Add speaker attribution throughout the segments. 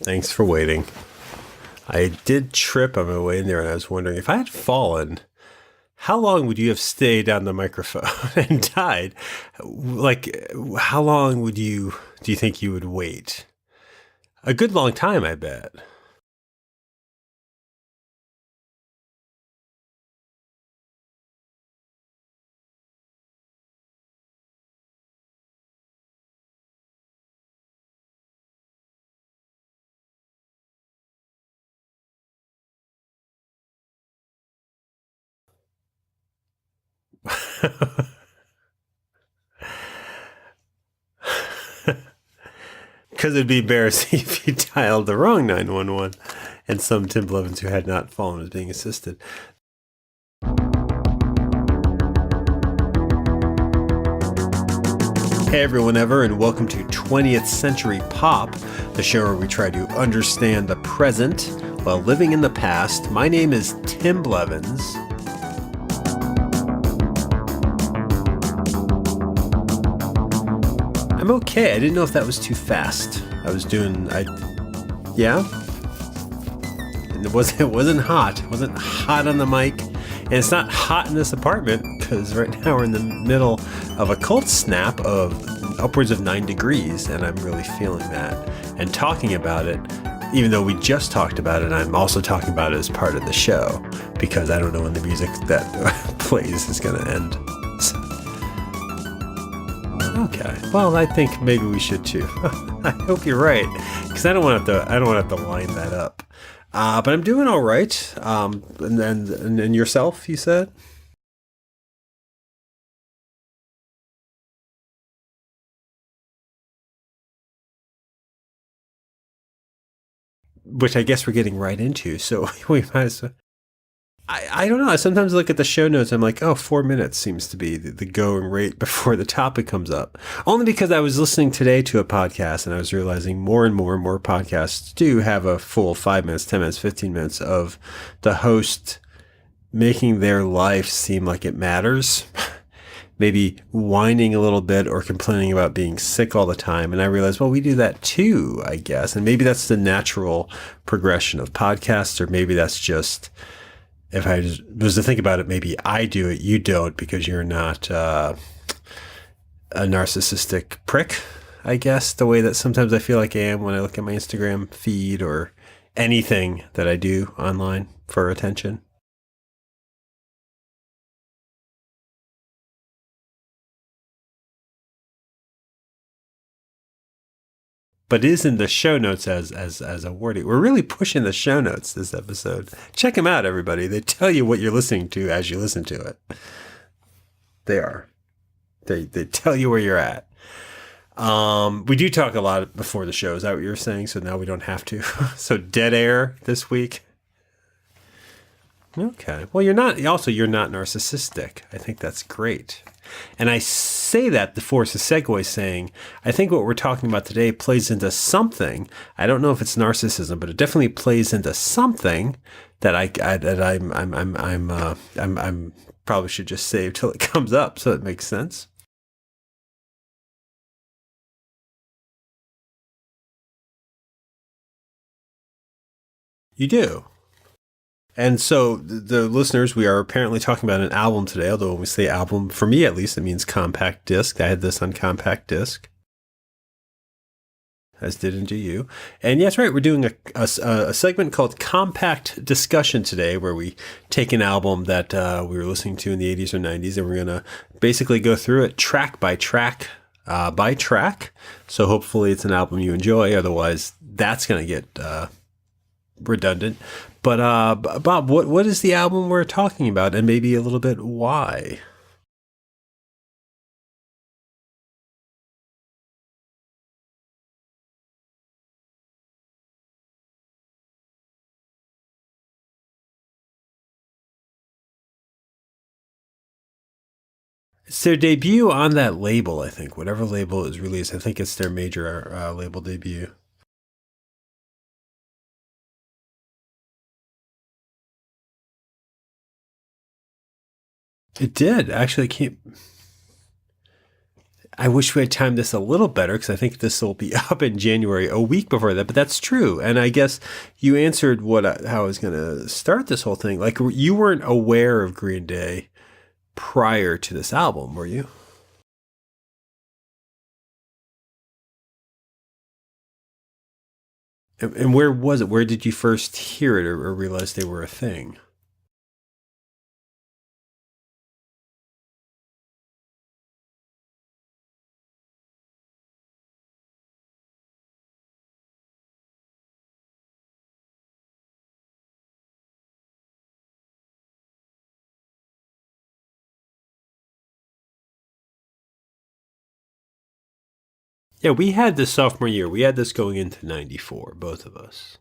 Speaker 1: Thanks for waiting. I did trip on my way in there, and I was wondering if I had fallen, how long would you have stayed on the microphone and died? Like, how long do you think you would wait? A good long time, I bet. Because it'd be embarrassing if you dialed the wrong 911 and some Tim Blevins who had not fallen was being assisted. Hey everyone ever, and welcome to 20th Century Pop, the show where we try to understand the present while living in the past. My name is Tim Blevins. I'm okay. I didn't know if that was too fast. Yeah? And it wasn't hot. It wasn't hot on the mic. And it's not hot in this apartment because right now we're in the middle of a cold snap of upwards of 9 degrees, and I'm really feeling that. And talking about it, even though we just talked about it, I'm also talking about it as part of the show because I don't know when the music that plays is going to end. So, okay. Well, I think maybe we should too. I hope you're right, because I don't want to have to line that up. But I'm doing all right. And yourself, you said? Which I guess we're getting right into. So we might as well. I don't know. I sometimes look at the show notes. I'm like, oh, 4 minutes seems to be the going rate before the topic comes up. Only because I was listening today to a podcast and I was realizing more and more and more podcasts do have a full 5 minutes, 10 minutes, 15 minutes of the host making their life seem like it matters. Maybe whining a little bit or complaining about being sick all the time. And I realized, well, we do that too, I guess. And maybe that's the natural progression of podcasts, or maybe that's just, if I was to think about it, maybe I do it, you don't, because you're not a narcissistic prick, I guess, the way that sometimes I feel like I am when I look at my Instagram feed or anything that I do online for attention. But is in the show notes as a wording. We're really pushing the show notes this episode. Check them out, everybody. They tell you what you're listening to as you listen to it. They are. They tell you where you're at. We do talk a lot before the show. Is that what you're saying? So now we don't have to. So dead air this week. Okay. Well, you're not. Also, you're not narcissistic. I think that's great. And I say that to force a segue, saying I think what we're talking about today plays into something. I don't know if it's narcissism, but it definitely plays into something that I'm probably should just save till it comes up, so it makes sense. You do. And so the listeners, we are apparently talking about an album today, although when we say album, for me at least, it means compact disc. I had this on compact disc, as didn't you. And yes, right, we're doing a segment called Compact Discussion today, where we take an album that we were listening to in the 80s or 90s, and we're going to basically go through it track by track. By track. So hopefully it's an album you enjoy. Otherwise, that's going to get redundant. But Bob, what is the album we're talking about, and maybe a little bit why? It's their debut on that label, I think. Whatever label is released, I think it's their major label debut. It did actually. I wish we had timed this a little better because I think this will be up in January, a week before that. But that's true, and I guess you answered how I was going to start this whole thing. Like, you weren't aware of Green Day prior to this album, were you? And where was it? Where did you first hear it or realize they were a thing? Yeah, we had this sophomore year. We had this going into 94, both of us.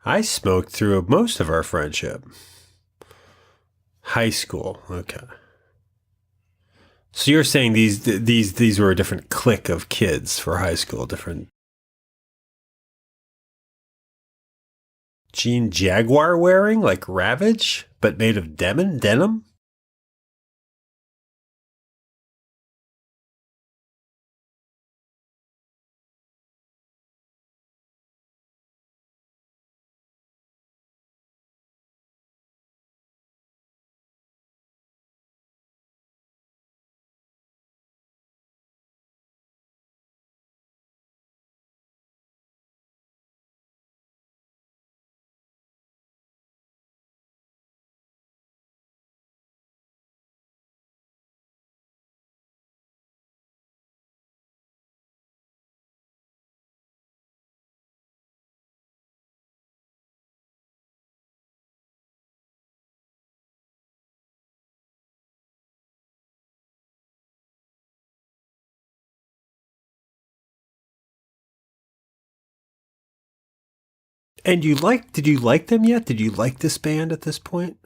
Speaker 1: I smoked through most of our friendship. High school. Okay. So you're saying these were a different clique of kids for high school, different jean jaguar wearing, like Ravage, but made of denim? And did you like them yet? Did you like this band at this point?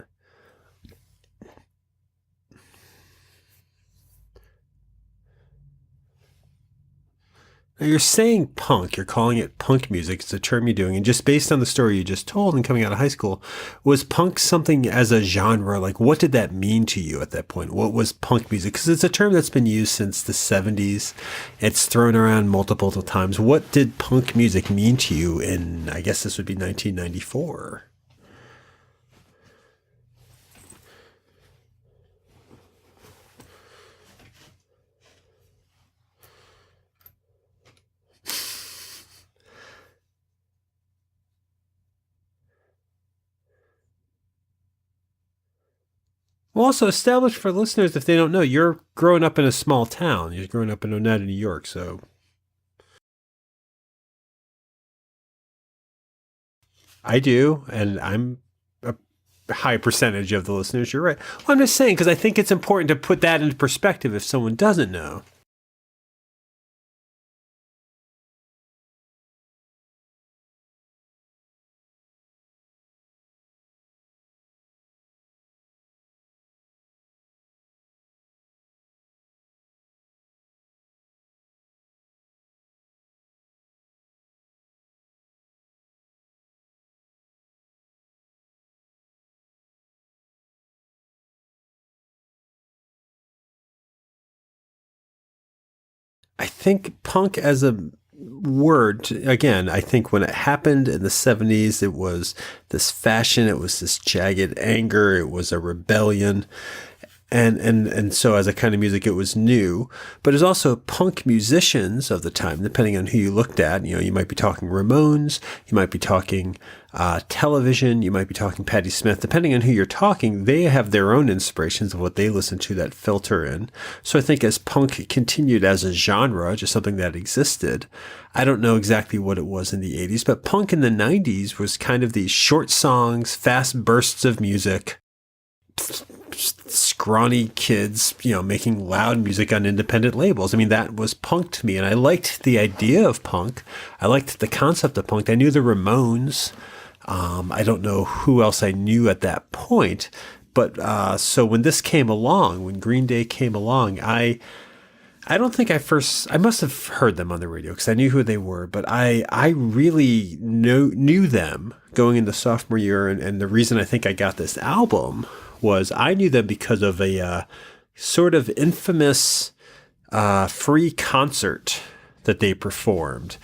Speaker 1: Now you're saying punk, you're calling it punk music. It's a term you're doing. And just based on the story you just told and coming out of high school, was punk something as a genre? Like, what did that mean to you at that point? What was punk music? Because it's a term that's been used since the 70s. It's thrown around multiple times. What did punk music mean to you in, I guess this would be 1994? Well, also establish for listeners if they don't know, you're growing up in a small town. You're growing up in Oneida, New York. So I do, and I'm a high percentage of the listeners. You're right. Well, I'm just saying because I think it's important to put that into perspective if someone doesn't know. I think punk as a word, again, I think when it happened in the 70s, it was this fashion, it was this jagged anger, it was a rebellion. And so as a kind of music, it was new, but there's also punk musicians of the time, depending on who you looked at. You know, you might be talking Ramones, you might be talking Television, you might be talking Patti Smith. Depending on who you're talking, they have their own inspirations of what they listen to that filter in. So I think as punk continued as a genre, just something that existed, I don't know exactly what it was in the 80s, but punk in the 90s was kind of these short songs, fast bursts of music, scrawny kids, making loud music on independent labels. I mean, that was punk to me, and I liked the idea of punk. I liked the concept of punk. I knew the Ramones. I don't know who else I knew at that point, but so when this came along, when Green Day came along, I don't think I must have heard them on the radio because I knew who they were, but I really knew them going into sophomore year. And the reason I think I got this album was I knew them because of a sort of infamous free concert that they performed.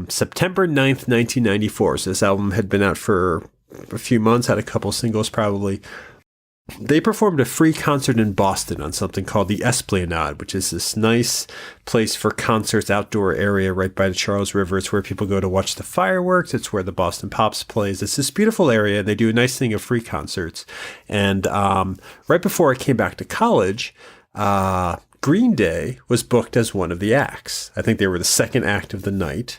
Speaker 1: September 9th, 1994. So this album had been out for a few months, had a couple singles probably. They performed a free concert in Boston on something called the Esplanade, which is this nice place for concerts, outdoor area right by the Charles River. It's where people go to watch the fireworks. It's where the Boston Pops plays. It's this beautiful area. They do a nice thing of free concerts. And right before I came back to college, Green Day was booked as one of the acts. I think they were the second act of the night.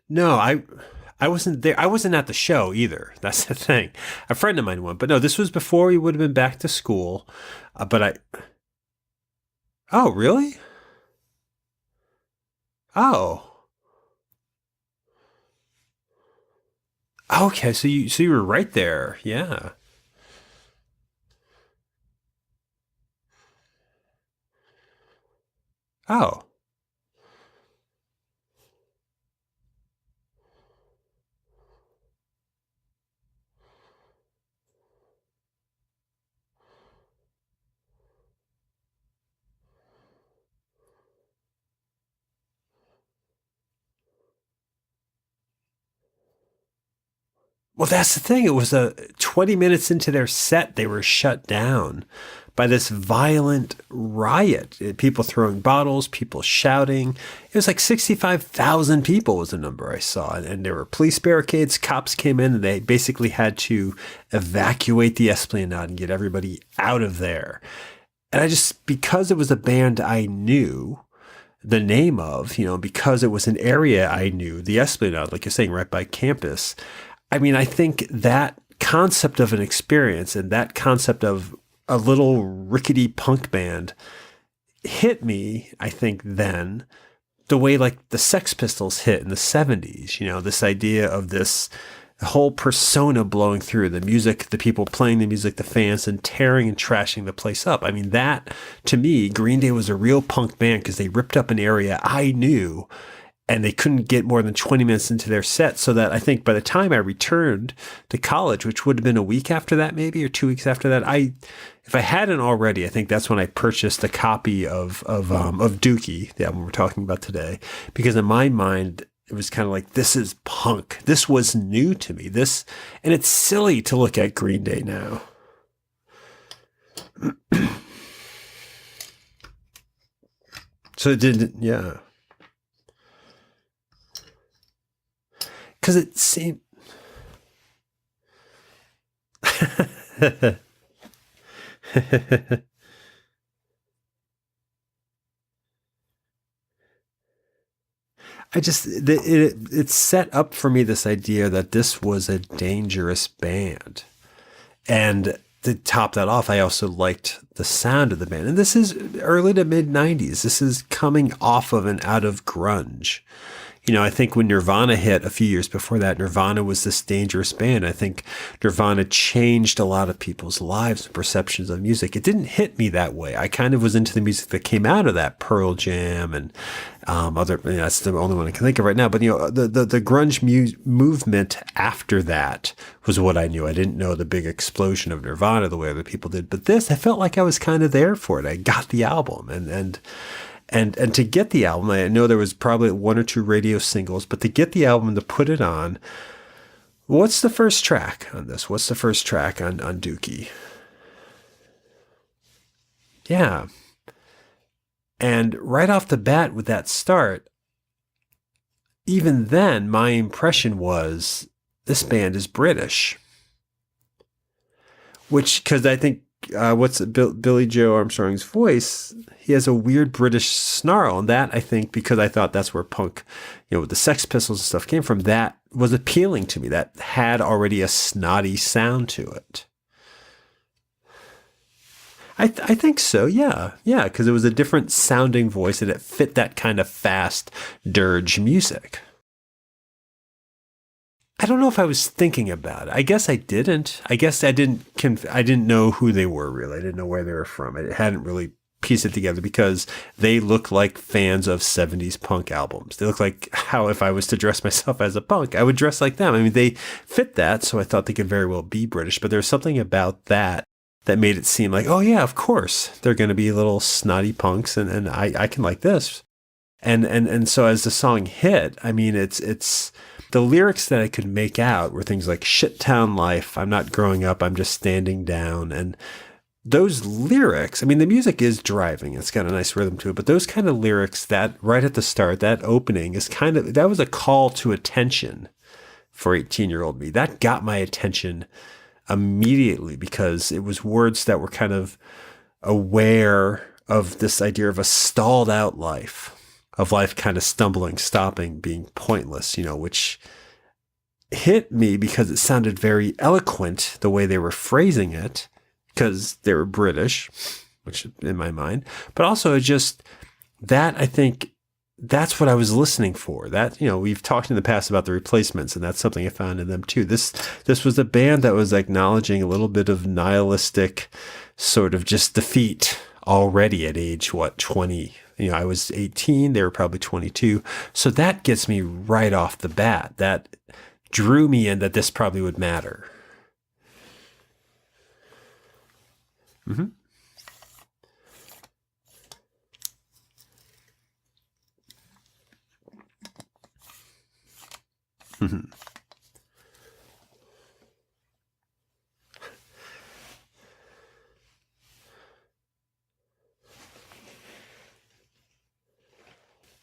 Speaker 1: No, I wasn't there. I wasn't at the show either. That's the thing. A friend of mine went, but no, this was before we would have been back to school. Oh, really? Oh, okay. So you were right there. Yeah. Oh, well, that's the thing. It was 20 minutes into their set, they were shut down by this violent riot. People throwing bottles, people shouting. It was like 65,000 people was the number I saw. And there were police barricades. Cops came in and they basically had to evacuate the Esplanade and get everybody out of there. And because it was a band I knew the name of, because it was an area I knew, the Esplanade, like you're saying, right by campus. I mean, I think that concept of an experience and that concept of a little rickety punk band hit me, I think, then the way like the Sex Pistols hit in the 70s, this idea of this whole persona blowing through the music, the people playing the music, the fans, and tearing and trashing the place up. I mean, that to me, Green Day was a real punk band because they ripped up an area I knew and they couldn't get more than 20 minutes into their set. So that I think by the time I returned to college, which would have been a week after that, maybe, or 2 weeks after that, if I hadn't already, I think that's when I purchased a copy of Dookie, the album we're talking about today, because in my mind, it was kind of like, this is punk. This was new to me. And it's silly to look at Green Day now. So it didn't, yeah. Because it seemed. It set up for me this idea that this was a dangerous band. And to top that off, I also liked the sound of the band. And this is early to mid 90s. This is coming off of and out of grunge. I think when Nirvana hit a few years before that, Nirvana was this dangerous band. I think Nirvana changed a lot of people's lives and perceptions of music. It didn't hit me that way. I kind of was into the music that came out of that, Pearl Jam and other. That's the only one I can think of right now. But the grunge movement after that was what I knew. I didn't know the big explosion of Nirvana the way other people did. But this, I felt like I was kind of there for it. I got the album and to get the album, I know there was probably one or two radio singles, but to get the album, to put it on, what's the first track on this? What's the first track on Dookie? Yeah. And right off the bat with that start, even then, my impression was this band is British. Because I think, Billy Joe Armstrong's voice, he has a weird British snarl. And that, I think, because I thought that's where punk, with the Sex Pistols and stuff came from, that was appealing to me. That had already a snotty sound to it. I think so. Yeah. Yeah. Because it was a different sounding voice and it fit that kind of fast dirge music. I don't know if I was thinking about it. I guess I didn't. I guess I didn't. I didn't know who they were really. I didn't know where they were from. I hadn't really pieced it together because they look like fans of 70s punk albums. They look like how if I was to dress myself as a punk, I would dress like them. I mean, they fit that, so I thought they could very well be British. But there's something about that that made it seem like, oh yeah, of course they're going to be little snotty punks, and I can like this. And so as the song hit, I mean, it's the lyrics that I could make out were things like "shit town life," "I'm not growing up, I'm just standing down," and those lyrics. I mean, the music is driving; it's got a nice rhythm to it. But those kind of lyrics, that right at the start, that opening is that was a call to attention for 18-year-old me. That got my attention immediately because it was words that were kind of aware of this idea of a stalled out life, of life kind of stumbling, stopping, being pointless, which hit me because it sounded very eloquent the way they were phrasing it, because they were British, which in my mind, but also just that, I think that's what I was listening for. That, we've talked in the past about the Replacements, and that's something I found in them too. This was a band that was acknowledging a little bit of nihilistic sort of just defeat already at age, 20? I was 18, they were probably 22. So that gets me right off the bat. That drew me in that this probably would matter. Mm-hmm. Mm-hmm.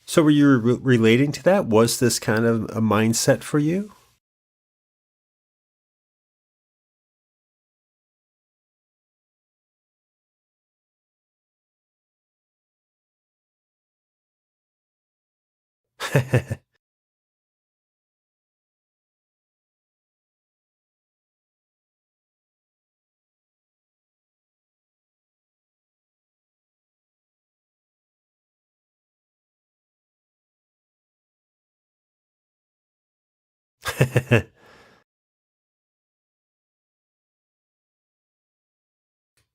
Speaker 1: So were you relating to that? Was this kind of a mindset for you?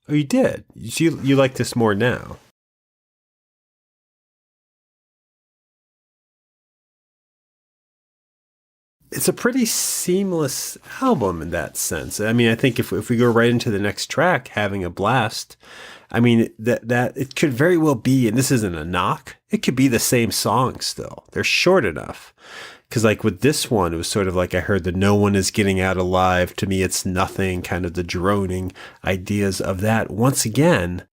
Speaker 1: Oh, you did. So you like this more now. It's a pretty seamless album in that sense. I mean, I think if we go right into the next track, "Having a Blast," I mean that it could very well be, and this isn't a knock, it could be the same song still. They're short enough. Because like with this one, it was sort of like I heard the "no one is getting out alive." To me, it's nothing, kind of the droning ideas of that. Once again,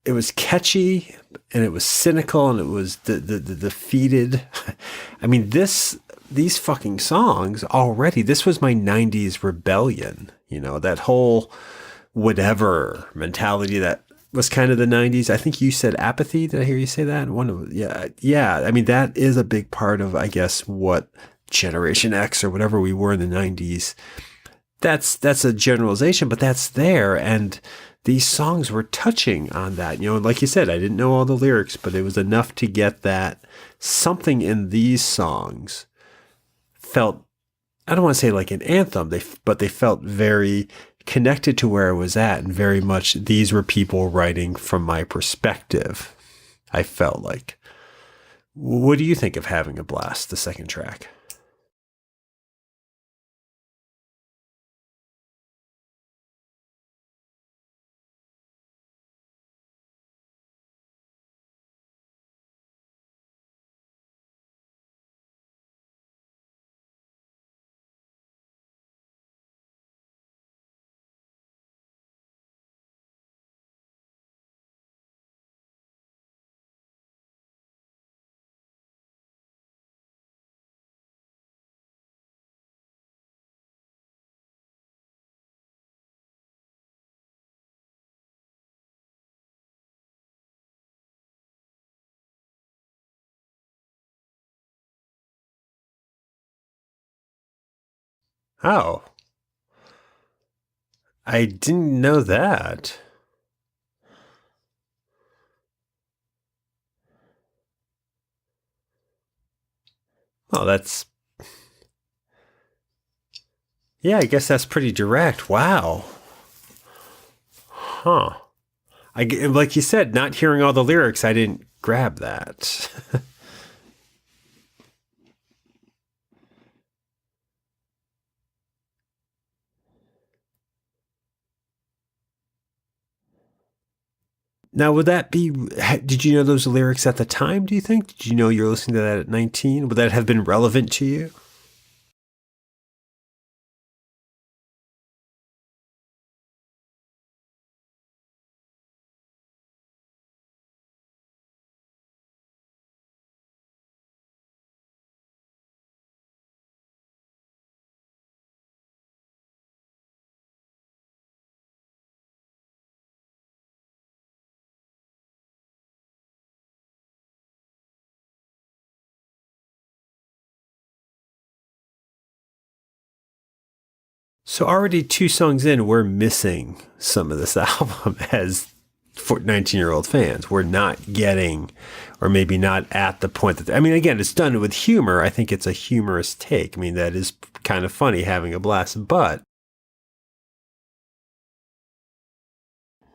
Speaker 1: it was catchy and it was cynical and it was the defeated. I mean, these fucking songs already, this was my 90s rebellion, that whole whatever mentality that was kind of the 90s. I think you said apathy. Did I hear you say that? Yeah. I mean, that is a big part of, I guess, what Generation X or whatever we were in the 90s. That's a generalization, but that's there. And these songs were touching on that. Like you said, I didn't know all the lyrics, but it was enough to get that something in these songs felt, I don't want to say like an anthem, but they felt very connected to where I was at, and very much these were people writing from my perspective. I felt like. What do you think of "Having a Blast," the second track? Oh, I didn't know that. Oh, yeah, I guess that's pretty direct. Wow. Huh. Like you said, not hearing all the lyrics, I didn't grab that. Now, would that be, did you know those lyrics at the time, do you think? Did you know you were listening to that at 19? Would that have been relevant to you? So already two songs in, we're missing some of this album as 19-year-old fans. We're not getting, or maybe not at the point that, I mean, again, it's done with humor. I think it's a humorous take. I mean, that is kind of funny, having a blast, but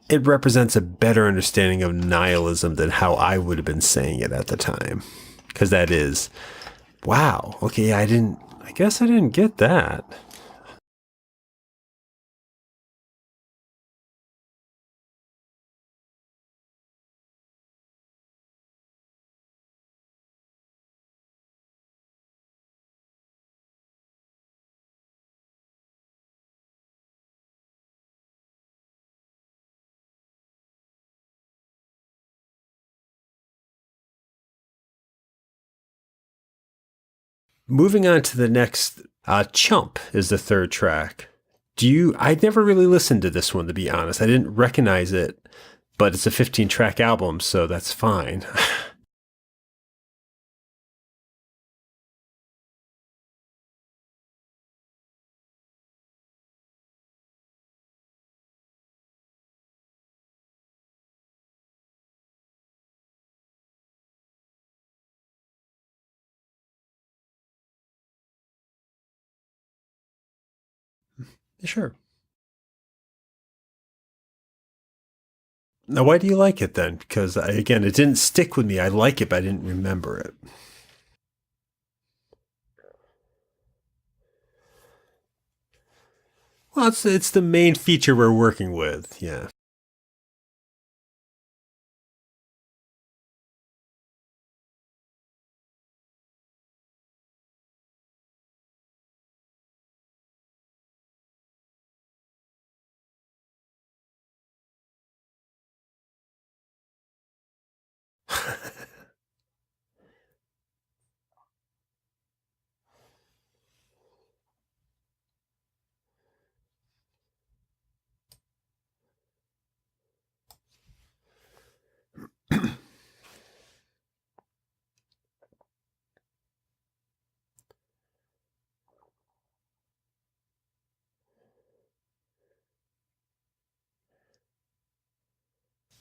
Speaker 1: it represents a better understanding of nihilism than how I would have been saying it at the time. Because that is, wow, okay, I guess I didn't get that. Moving on to the next, Chump is the third track. I never really listened to this one, to be honest. I didn't recognize it, but it's a 15 track album, so that's fine. Sure. Now, why do you like it then? Because, again, it didn't stick with me. I like it, but I didn't remember it. Well, it's the main feature we're working with. Yeah.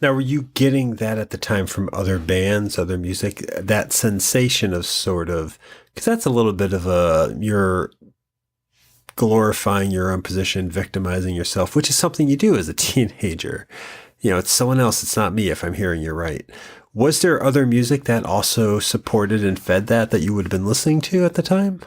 Speaker 1: Now, were you getting that at the time from other bands, other music? That sensation of sort of, because that's a little bit of you're glorifying your own position, victimizing yourself, which is something you do as a teenager. It's someone else. It's not me, if I'm hearing you right. Was there other music that also supported and fed that you would have been listening to at the time?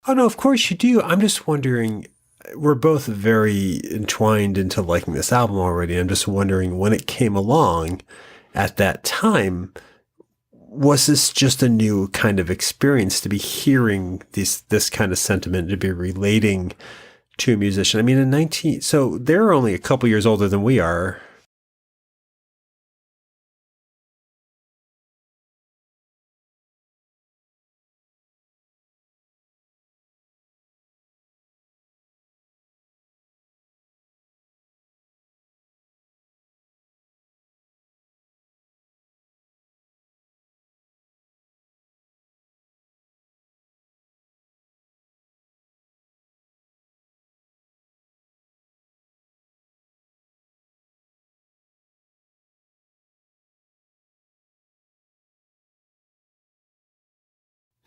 Speaker 1: Oh, no, of course you do. I'm just wondering, we're both very entwined into liking this album already. I'm just wondering when it came along at that time, was this just a new kind of experience to be hearing this kind of sentiment, to be relating to a musician? I mean, in 19, so they're only a couple years older than we are.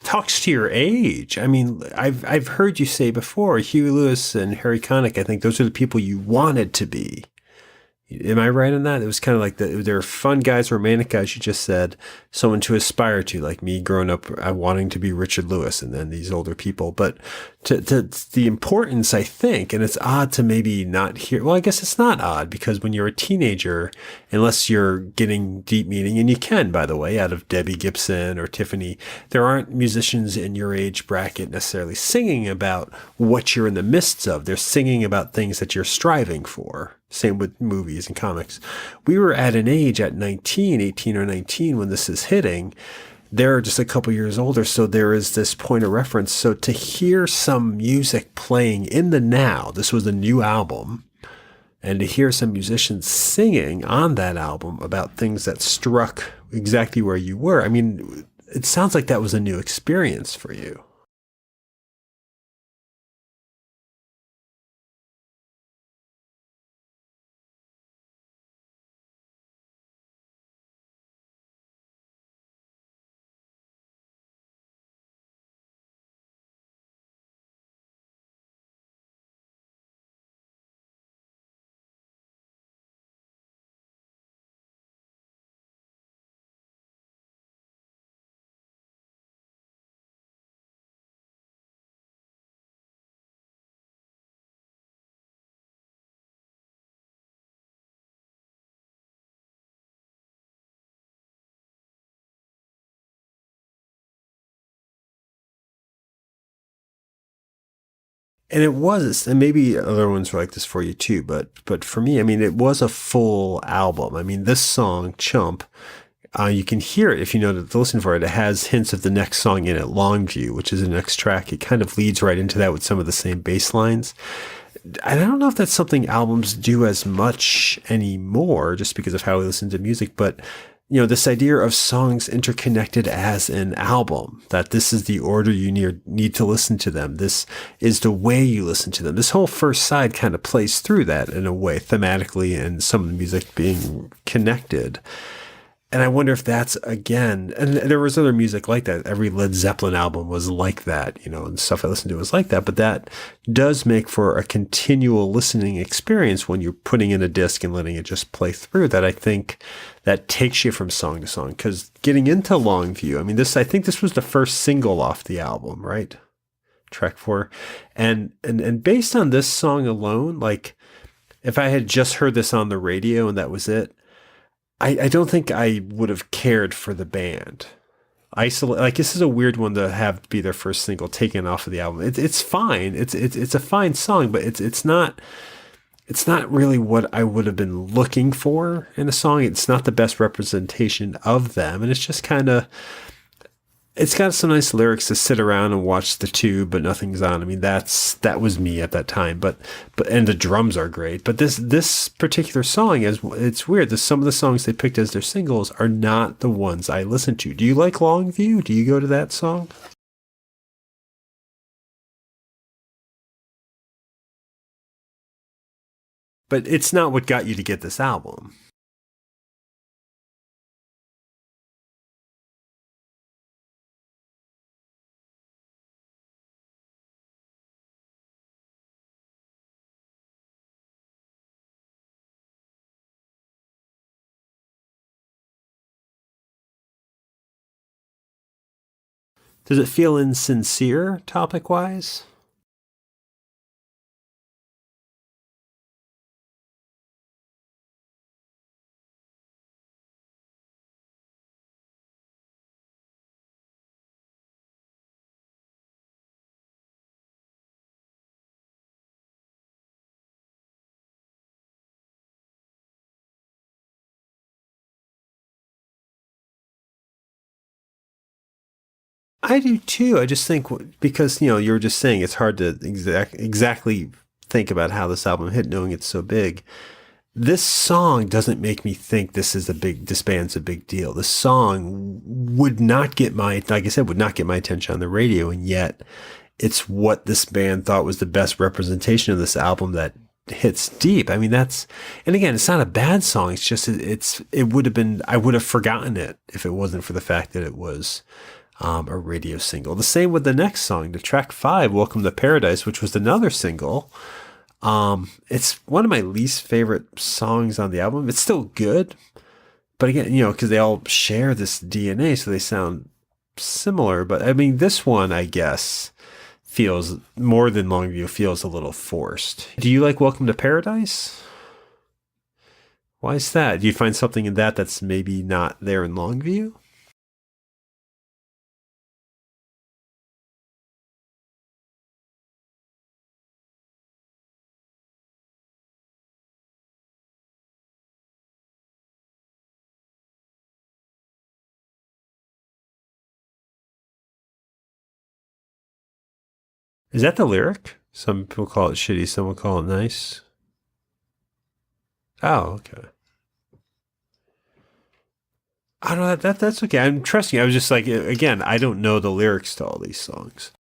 Speaker 1: talks to your age. I mean, I've heard you say before, Huey Lewis and Harry Connick, I think those are the people you wanted to be. Am I right on that? It was kind of like they're fun guys, romantic guys. You just said someone to aspire to, like me growing up, wanting to be Richard Lewis, and then these older people. But to the importance, I think, and it's odd to maybe not hear. Well, I guess it's not odd because when you're a teenager, unless you're getting deep meaning, and you can, by the way, out of Debbie Gibson or Tiffany, there aren't musicians in your age bracket necessarily singing about what you're in the midst of. They're singing about things that you're striving for. Same with movies and comics. We were at an age at 19, 18 or 19 when this is hitting. They're just a couple years older, so there is this point of reference. So to hear some music playing in the now, this was a new album, and to hear some musicians singing on that album about things that struck exactly where you were, I mean, it sounds like that was a new experience for you. And it was, and maybe other ones were like this for you too, but for me, I mean, it was a full album. I mean, this song, Chump, you can hear it if you know to listen for it. It has hints of the next song in it, Longview, which is the next track. It kind of leads right into that with some of the same bass lines. I don't know if that's something albums do as much anymore, just because of how we listen to music, but you know, this idea of songs interconnected as an album, that this is the order you need to listen to them. This is the way you listen to them. This whole first side kind of plays through that in a way, thematically, and some of the music being connected. And I wonder if that's, again, and there was other music like that. Every Led Zeppelin album was like that, you know, and stuff I listened to was like that. But that does make for a continual listening experience when you're putting in a disc and letting it just play through, that I think that takes you from song to song. Because getting into Longview, I mean, I think this was the first single off the album, right? Track 4. And based on this song alone, like, if I had just heard this on the radio and that was it, I don't think I would have cared for the band. Like, this is a weird one to have be their first single taken off of the album. It's fine. It's a fine song, but it's not really what I would have been looking for in a song. It's not the best representation of them, and it's just kind of. It's got some nice lyrics to sit around and watch the tube, but nothing's on. I mean, that was me at that time. But and the drums are great. But this particular song it's weird. Some of the songs they picked as their singles are not the ones I listen to. Do you like Longview? Do you go to that song? But it's not what got you to get this album. Does it feel insincere topic wise? I do too. I just think because, you know, you were just saying it's hard to exactly think about how this album hit, knowing it's so big. This song doesn't make me think this band's a big deal. This song would not get like I said, would not get my attention on the radio, and yet it's what this band thought was the best representation of this album that hits deep. I mean, and again, it's not a bad song. It's just, it would have been, I would have forgotten it if it wasn't for the fact that it was a radio single. The same with the next song, the track 5, Welcome to Paradise, which was another single. It's one of my least favorite songs on the album. It's still good, but again, because they all share this DNA, so they sound similar. But I mean, this one, I guess, feels more than Longview, feels a little forced. Do you like Welcome to Paradise? Why is that? Do you find something in that that's maybe not there in Longview? Is that the lyric? Some people call it shitty, some will call it nice. Oh, okay. I don't know, that's okay. I'm trusting you. I was just like, again, I don't know the lyrics to all these songs.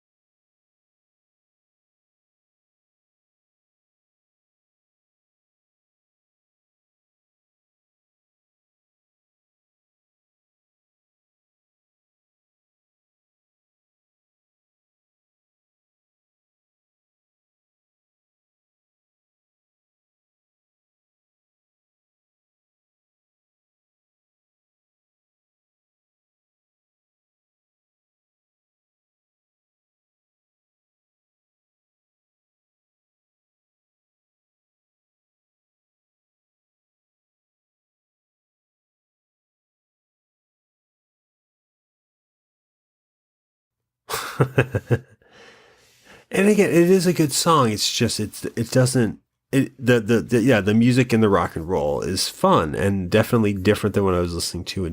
Speaker 1: And again, it is a good song. It's just it doesn't the music and the rock and roll is fun and definitely different than what I was listening to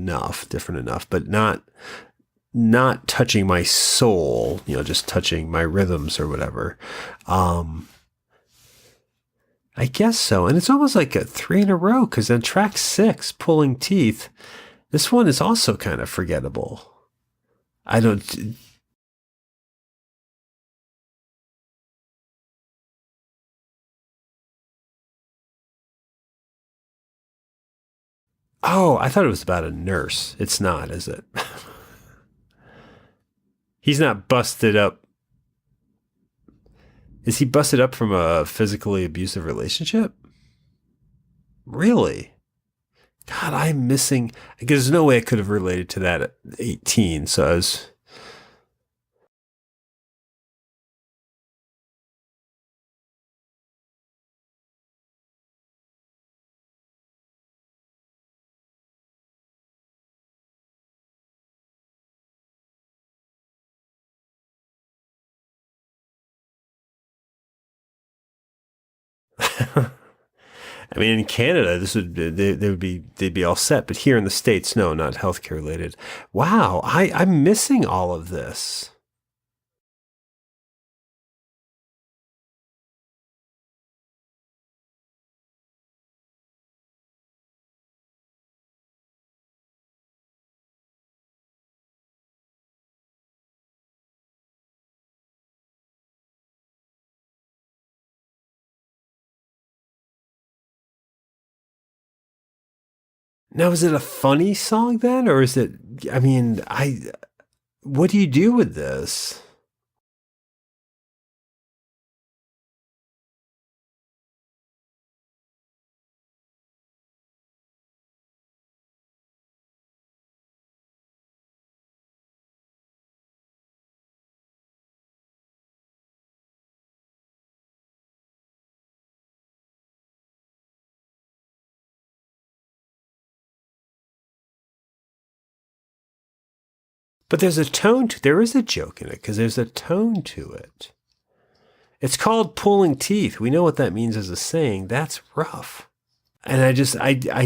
Speaker 1: different enough, but not touching my soul, just touching my rhythms or whatever. I guess so. And it's almost like a 3 in a row, because then track 6, Pulling Teeth, this one is also kind of forgettable. I don't. Oh, I thought it was about a nurse. It's not, is it? He's not busted up. Is he busted up from a physically abusive relationship? Really? God, I'm missing. Because there's no way I could have related to that at 18. So I was. I mean, in Canada, they'd be all set, but here in the States, no, not healthcare related. Wow, I'm missing all of this. Now, is it a funny song then, or is it? I mean, What do you do with this? But there's a tone to. There is a joke in it because there's a tone to it. It's called pulling teeth. We know what that means as a saying. That's rough. And I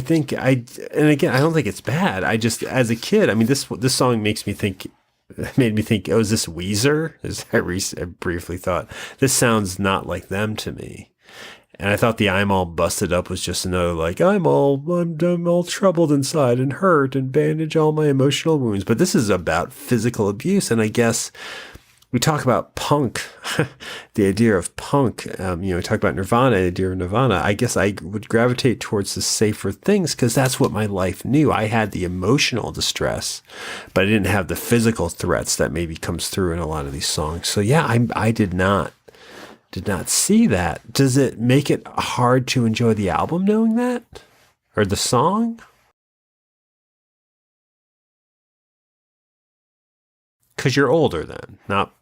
Speaker 1: think and again, I don't think it's bad. I just, as a kid, I mean, this song made me think, oh, is this Weezer? I briefly thought, this sounds not like them to me. And I thought the I'm all busted up was just another, like, I'm all troubled inside and hurt and bandage all my emotional wounds. But this is about physical abuse. And I guess we talk about punk, the idea of punk, we talk about Nirvana, the idea of Nirvana. I guess I would gravitate towards the safer things because that's what my life knew. I had the emotional distress, but I didn't have the physical threats that maybe comes through in a lot of these songs. So yeah, I did not see that. Does it make it hard to enjoy the album knowing that? Or the song? Because you're older then, not...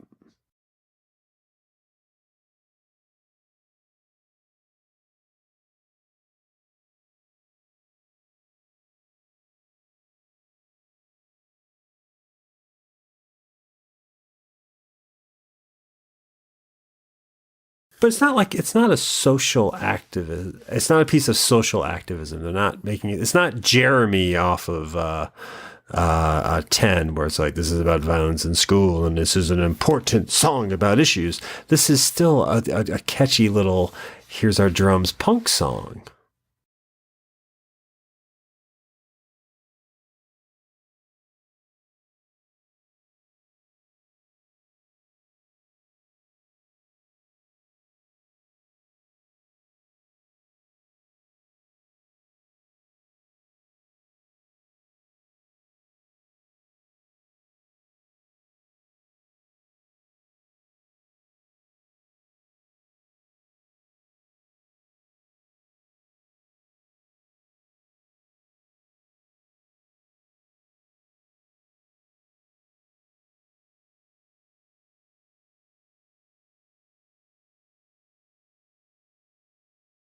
Speaker 1: But it's not a social activism. It's not a piece of social activism. They're not making it. It's not Jeremy off of 10, where it's like, this is about violence in school and this is an important song about issues. This is still a catchy little, here's our drums punk song.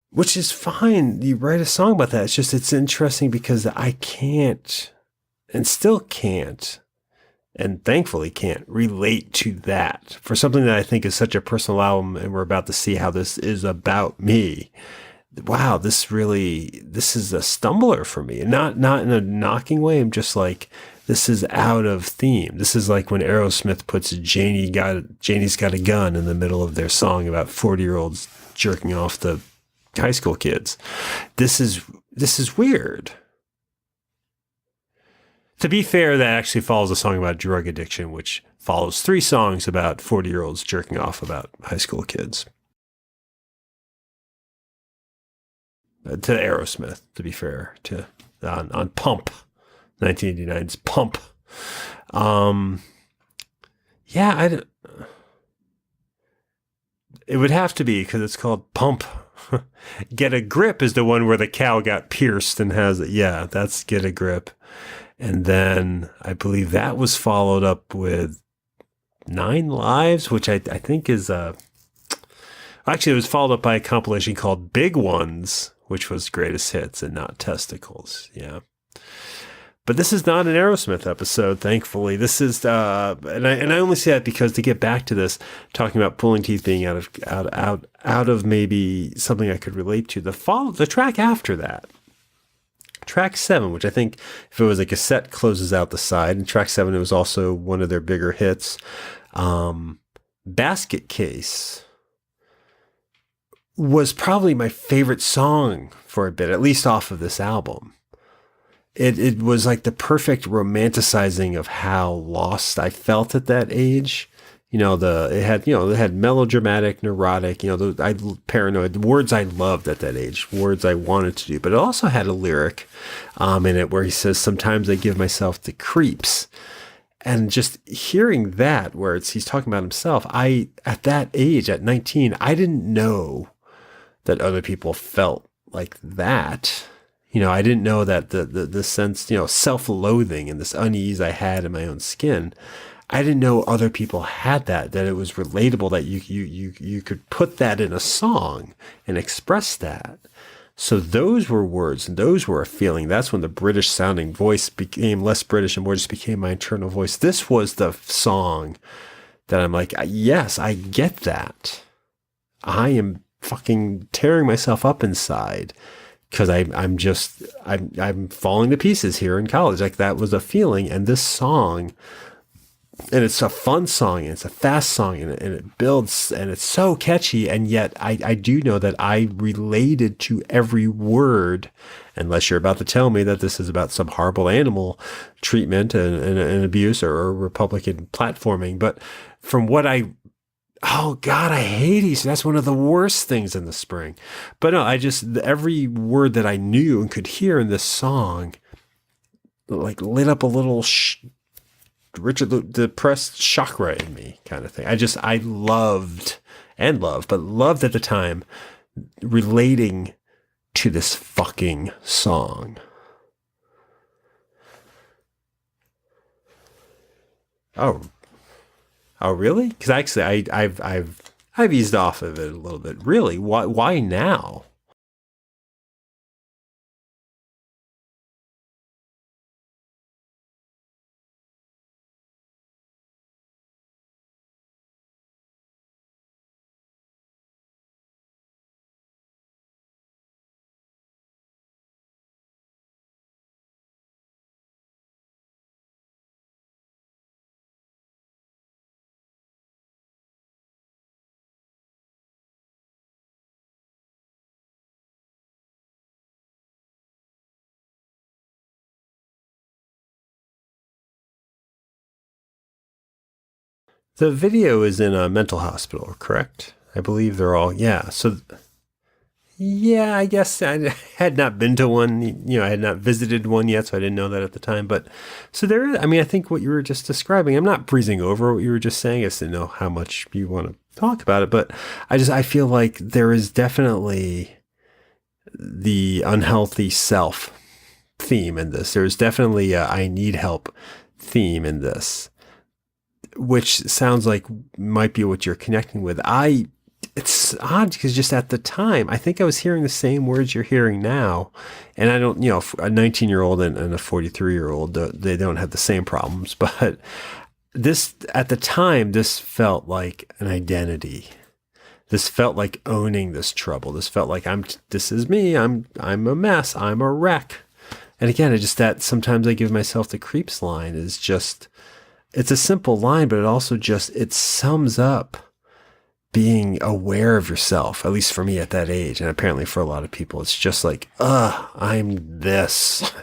Speaker 1: Which is fine. You write a song about that. It's just, it's interesting because I can't, and still can't, and thankfully can't relate to that for something that I think is such a personal album. And we're about to see how this is about me. Wow, this is a stumbler for me. And not in a knocking way. I'm just like, this is out of theme. This is like when Aerosmith puts Janie's Got a Gun in the middle of their song about 40-year-olds jerking off the high school kids. This is weird. To be fair, that actually follows a song about drug addiction, which follows 3 songs about 40-year-olds jerking off about high school kids. To Aerosmith, to be fair, on Pump, 1989's Pump. It would have to be because it's called Pump. Get a Grip is the one where the cow got pierced and has it. Yeah, that's Get a Grip. And then I believe that was followed up with 9 Lives, which I think is actually it was followed up by a compilation called Big Ones, which was Greatest Hits and not Testicles. Yeah. But this is not an Aerosmith episode, thankfully. This is, and I only say that because to get back to this, talking about pulling teeth being out of maybe something I could relate to. The track after that, track 7, which I think if it was a cassette, closes out the side. And track 7, it was also one of their bigger hits. Basket Case was probably my favorite song for a bit, at least off of this album. It was like the perfect romanticizing of how lost I felt at that age. It had melodramatic, neurotic, paranoid, the words I loved at that age, words I wanted to do. But it also had a lyric in it where he says, sometimes I give myself the creeps. And just hearing that, where he's talking about himself, at that age, at 19, I didn't know that other people felt like that. I didn't know that the sense, self-loathing and this unease I had in my own skin. I didn't know other people had that it was relatable, that you could put that in a song and express that. So those were words and those were a feeling. That's when the British sounding voice became less British and more just became my internal voice. This was the song that I'm like, yes, I get that. I am fucking tearing myself up inside. Because I'm falling to pieces here in college. Like, that was a feeling. And this song it's a fun song, and it's a fast song, and it builds, and it's so catchy. And yet I do know that I related to every word, unless you're about to tell me that this is about some horrible animal treatment and abuse or Republican platforming. But from what oh God, I hate Easter. That's one of the worst things in the spring. But no, every word that I knew and could hear in this song, like lit up a little Richard the Depressed chakra in me kind of thing. I loved at the time relating to this fucking song. Oh, really? Because actually, I've eased off of it a little bit. Really? Why now? The video is in a mental hospital, correct? I believe they're all, yeah. So, yeah, I guess I had not been to one, I had not visited one yet, so I didn't know that at the time. But so there is, I think what you were just describing, I'm not breezing over what you were just saying. I just didn't know how much you want to talk about it. But I feel like there is definitely the unhealthy self theme in this. There's definitely a I need help theme in this, which sounds like might be what you're connecting with. It's odd because just at the time, I think I was hearing the same words you're hearing now. And I don't, a 19-year-old and a 43-year-old, they don't have the same problems. But this, at the time, this felt like an identity. This felt like owning this trouble. This felt like this is me. I'm a mess. I'm a wreck. And again, that sometimes I give myself the creeps line is just, it's a simple line, but it sums up being aware of yourself, at least for me at that age. And apparently for a lot of people, it's just like, I'm this.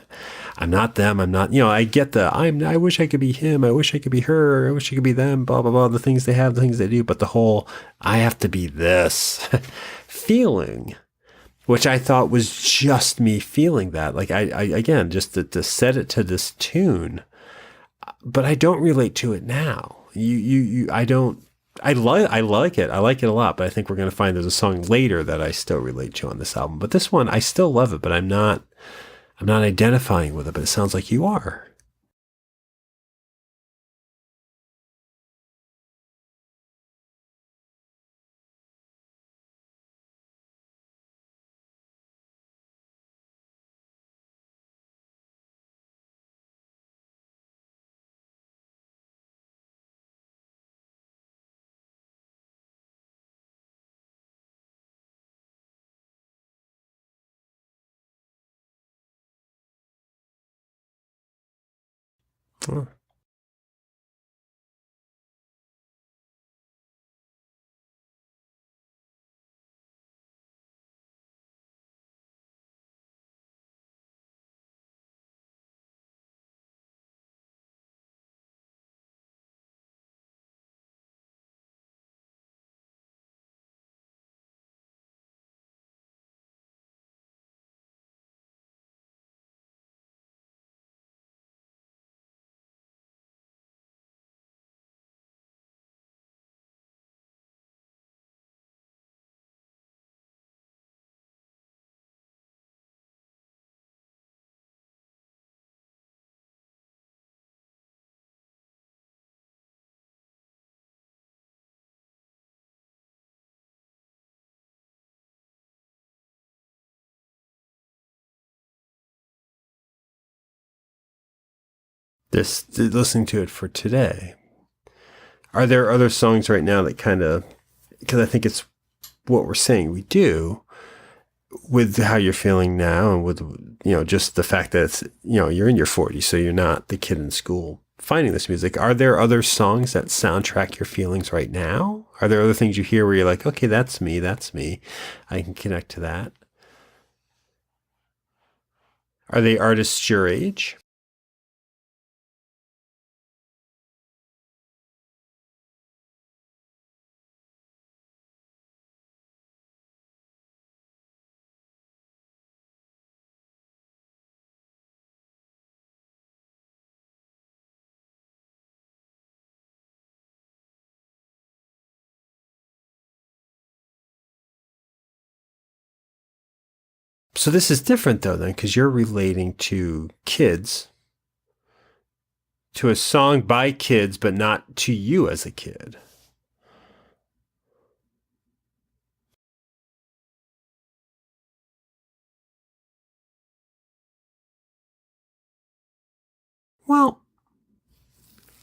Speaker 1: I'm not them. I'm not, I get I wish I could be him. I wish I could be her. I wish I could be them, blah, blah, blah. The things they have, the things they do. But the whole, I have to be this feeling, which I thought was just me feeling that. Like again, just to set it to this tune. But I don't relate to it now. I don't. I like it. I like it a lot. But I think we're going to find there's a song later that I still relate to on this album. But this one, I still love it. But I'm not identifying with it. But it sounds like you are. Huh. Listening to it for today. Are there other songs right now that kind of, because I think it's what we're saying we do with how you're feeling now and with, just the fact that it's, you're in your 40s, so you're not the kid in school finding this music. Are there other songs that soundtrack your feelings right now? Are there other things you hear where you're like, okay, that's me, that's me. I can connect to that. Are they artists your age? So this is different though, then, because you're relating to kids, to a song by kids, but not to you as a kid. Well,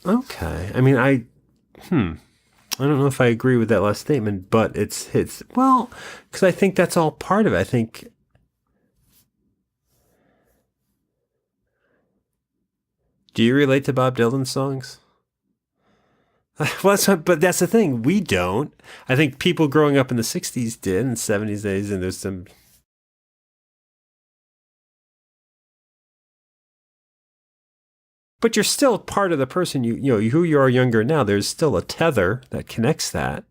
Speaker 1: okay. I mean, I don't know if I agree with that last statement, but it's well, because I think that's all part of it. I think. Do you relate to Bob Dylan songs? Well, but that's the thing. We don't. I think people growing up in the '60s did, and '70s days, and there's some. But you're still part of the person you know who you are younger now. There's still a tether that connects that.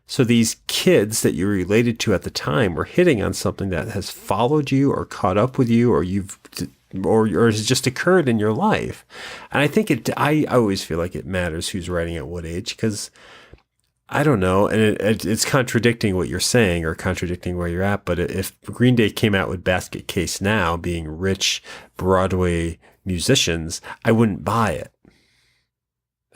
Speaker 1: So these kids that you related to at the time were hitting on something that has followed you or caught up with you, or or has just occurred in your life. And I think I always feel like it matters who's writing at what age, because I don't know, and it's contradicting what you're saying or contradicting where you're at. But if Green Day came out with Basket Case now, being rich Broadway musicians, I wouldn't buy it.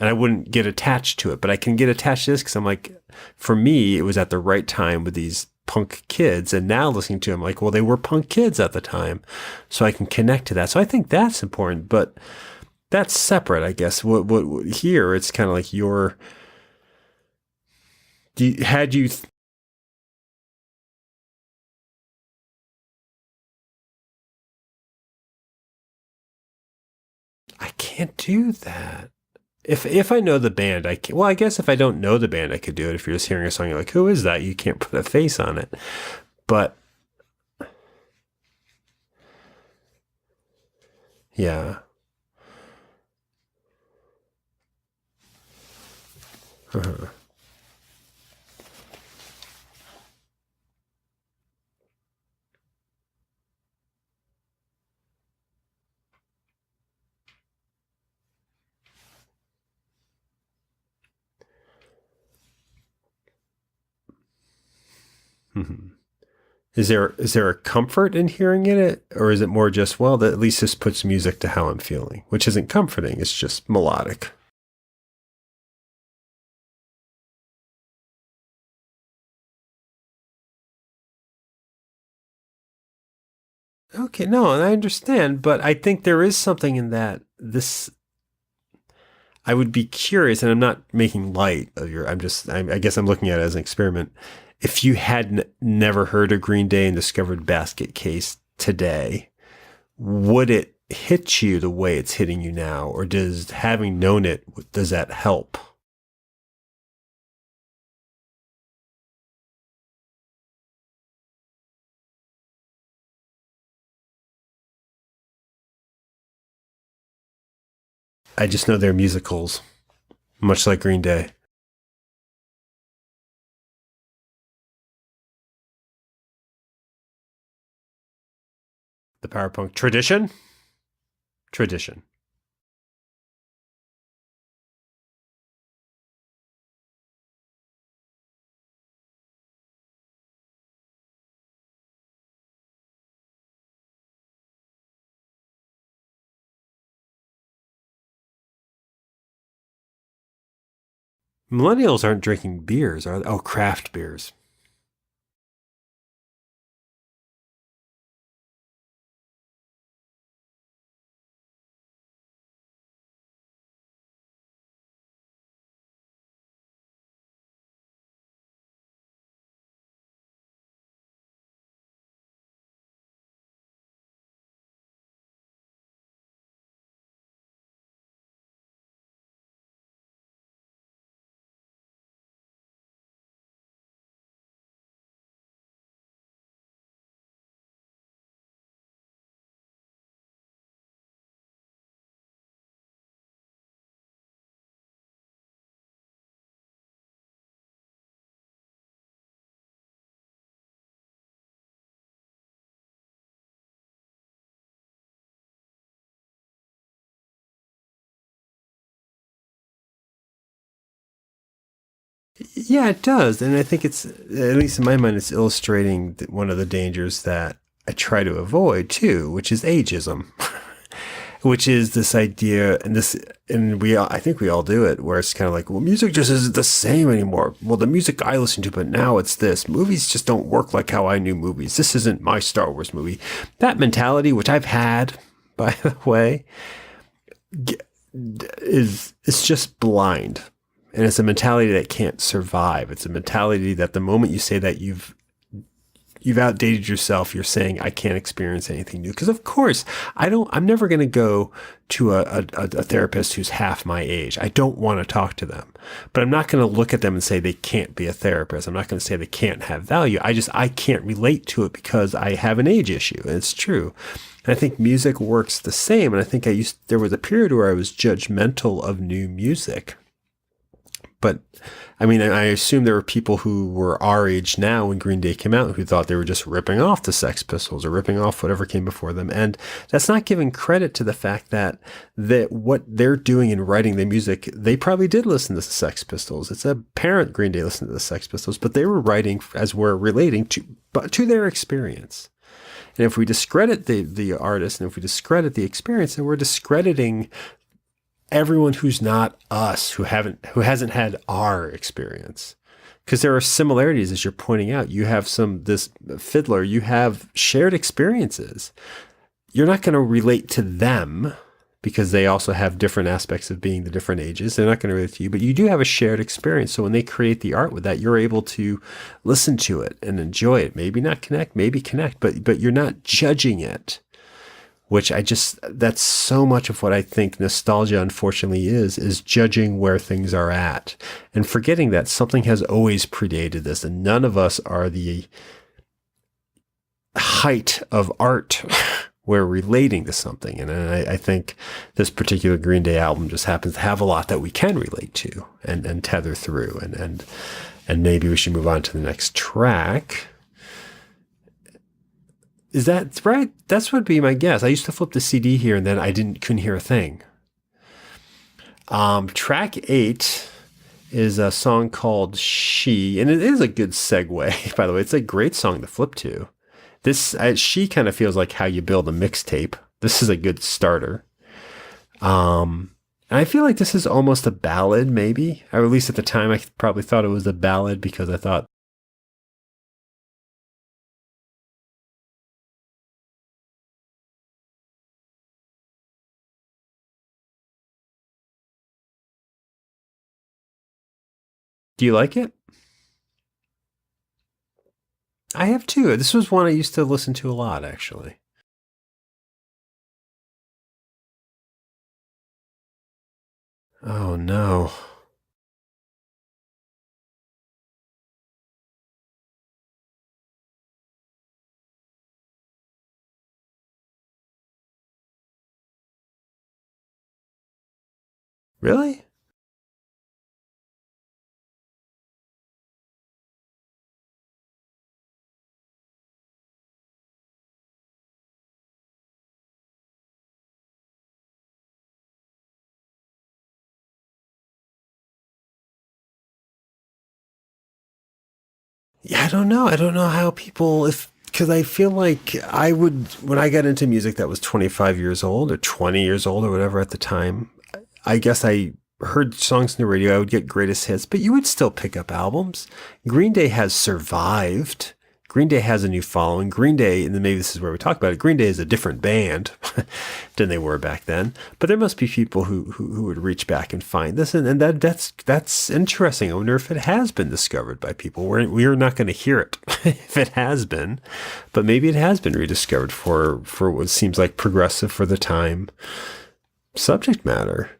Speaker 1: And I wouldn't get attached to it, but I can get attached to this because I'm like, for me, it was at the right time with these punk kids. And now listening to them, like, well, they were punk kids at the time. So I can connect to that. So I think that's important, but that's separate, I guess. What here, it's kind of like had you, I can't do that. If I know the band, I can. Well, I guess if I don't know the band, I could do it. If you're just hearing a song, you're like, who is that? You can't put a face on it. But yeah. Uh-huh. Mhm. Is there a comfort in hearing it, or is it more just, well, that at least this puts music to how I'm feeling, which isn't comforting, it's just melodic. Okay, no, and I understand, but I think there is something in that. This I would be curious, and I'm not making light of your. I guess I'm looking at it as an experiment. If you had never heard of Green Day and discovered Basket Case today, would it hit you the way it's hitting you now, or does having known it, does that help? I just know they're musicals, much like Green Day. The power punk tradition. Tradition. Millennials aren't drinking beers, are they? Oh, craft beers. Yeah, it does. And I think it's, at least in my mind, it's illustrating one of the dangers that I try to avoid too, which is ageism, which is this idea, and I think we all do it, where it's kind of like, well, music just isn't the same anymore. Well, the music I listen to, but now it's this. Movies just don't work like how I knew movies. This isn't my Star Wars movie. That mentality, which I've had, by the way, it's just blind. And it's a mentality that can't survive. It's a mentality that the moment you say that you've outdated yourself, you're saying, I can't experience anything new. Because of course, I'm never going to go to a therapist who's half my age. I don't want to talk to them, but I'm not going to look at them and say they can't be a therapist. I'm not going to say they can't have value. I can't relate to it because I have an age issue, and it's true. And I think music works the same. And I think there was a period where I was judgmental of new music. But I mean, I assume there were people who were our age now when Green Day came out who thought they were just ripping off the Sex Pistols or ripping off whatever came before them. And that's not giving credit to the fact that what they're doing in writing the music, they probably did listen to the Sex Pistols. It's apparent Green Day listened to the Sex Pistols, but they were writing as we're relating to their experience. And if we discredit the artist, and if we discredit the experience, then we're discrediting everyone who's not us, who hasn't had our experience. Because there are similarities, as you're pointing out. You have this fiddler, you have shared experiences. You're not going to relate to them because they also have different aspects of being the different ages. They're not going to relate to you, but you do have a shared experience. So when they create the art with that, you're able to listen to it and enjoy it. Maybe not connect, maybe connect, but you're not judging it. Which that's so much of what I think nostalgia unfortunately is judging where things are at and forgetting that something has always predated this, and none of us are the height of art. We're relating to something. And I think this particular Green Day album just happens to have a lot that we can relate to and tether through. And maybe we should move on to the next track. Is that right? That's what would be my guess. I used to flip the CD here and then I couldn't hear a thing. Track 8 is a song called She, and it is a good segue, by the way. It's a great song to flip to. She kind of feels like how you build a mixtape. This is a good starter. And I feel like this is almost a ballad, maybe. Or at least at the time, I probably thought it was a ballad because I thought, do you like it? I have too. This was one I used to listen to a lot, actually. Oh, no. Really? Yeah, I don't know. I don't know how people, because I feel like when I got into music that was 25 years old or 20 years old or whatever at the time, I guess I heard songs on the radio. I would get greatest hits, but you would still pick up albums. Green Day has survived. Green Day has a new following. Green Day, and then maybe this is where we talk about it, Green Day is a different band than they were back then. But there must be people who would reach back and find this, and that's interesting. I wonder if it has been discovered by people. We're not going to hear it if it has been, but maybe it has been rediscovered for what seems like progressive for the time subject matter.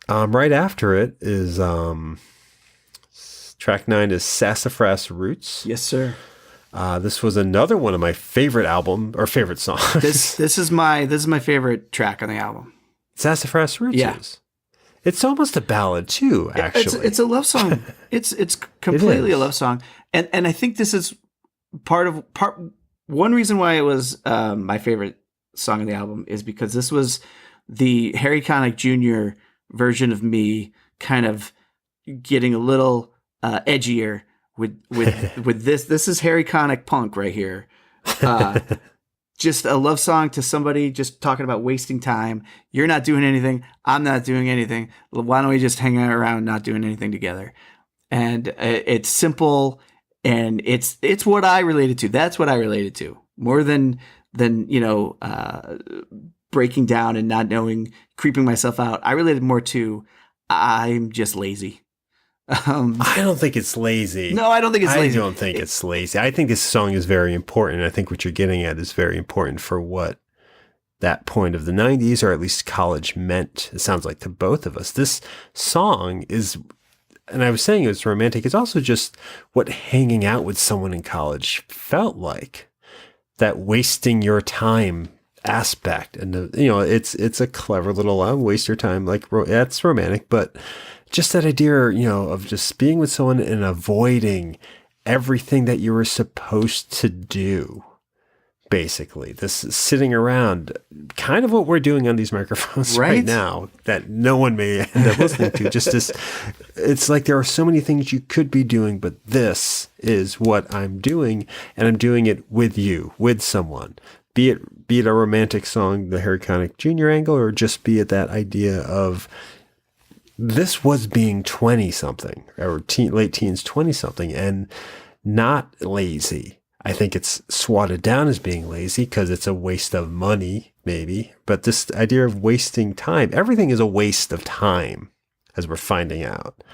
Speaker 1: Right after it is track 9 is Sassafras Roots.
Speaker 2: Yes, sir.
Speaker 1: This was another one of my favorite favorite songs.
Speaker 2: This is my favorite track on the album.
Speaker 1: Sassafras Roots. Yeah. It's almost a ballad too, actually.
Speaker 2: It's a love song. It's completely a love song. And I think this is one reason why it was my favorite song on the album is because this was the Harry Connick Jr. version of me kind of getting a little edgier with this. This is Harry Connick punk right here. Just a love song to somebody, just talking about wasting time. You're not doing anything. I'm not doing anything. Why don't we just hang out around not doing anything together? And it's simple, and it's what I related to. That's what I related to more than breaking down and not knowing, creeping myself out. I related more to I'm just lazy.
Speaker 1: I don't think it's lazy.
Speaker 2: No, I don't think it's lazy.
Speaker 1: I don't think it's lazy. I think this song is very important. I think what you're getting at is very important for what that point of the 90s, or at least college, meant. It sounds like to both of us. This song is, and I was saying it's romantic, it's also just what hanging out with someone in college felt like. That wasting your time aspect. And, it's a clever little waste your time. Like, that's romantic, but just that idea, of just being with someone and avoiding everything that you were supposed to do. Basically, this sitting around, kind of what we're doing on these microphones right now, that no one may end up listening to. Just this, it's like there are so many things you could be doing, but this is what I'm doing, and I'm doing it with you, with someone. Be it a romantic song, the Harry Connick Jr. angle, or just be it that idea of this was being 20-something, or late teens, 20-something, and not lazy. I think it's swatted down as being lazy because it's a waste of money, maybe. But this idea of wasting time, everything is a waste of time, as we're finding out.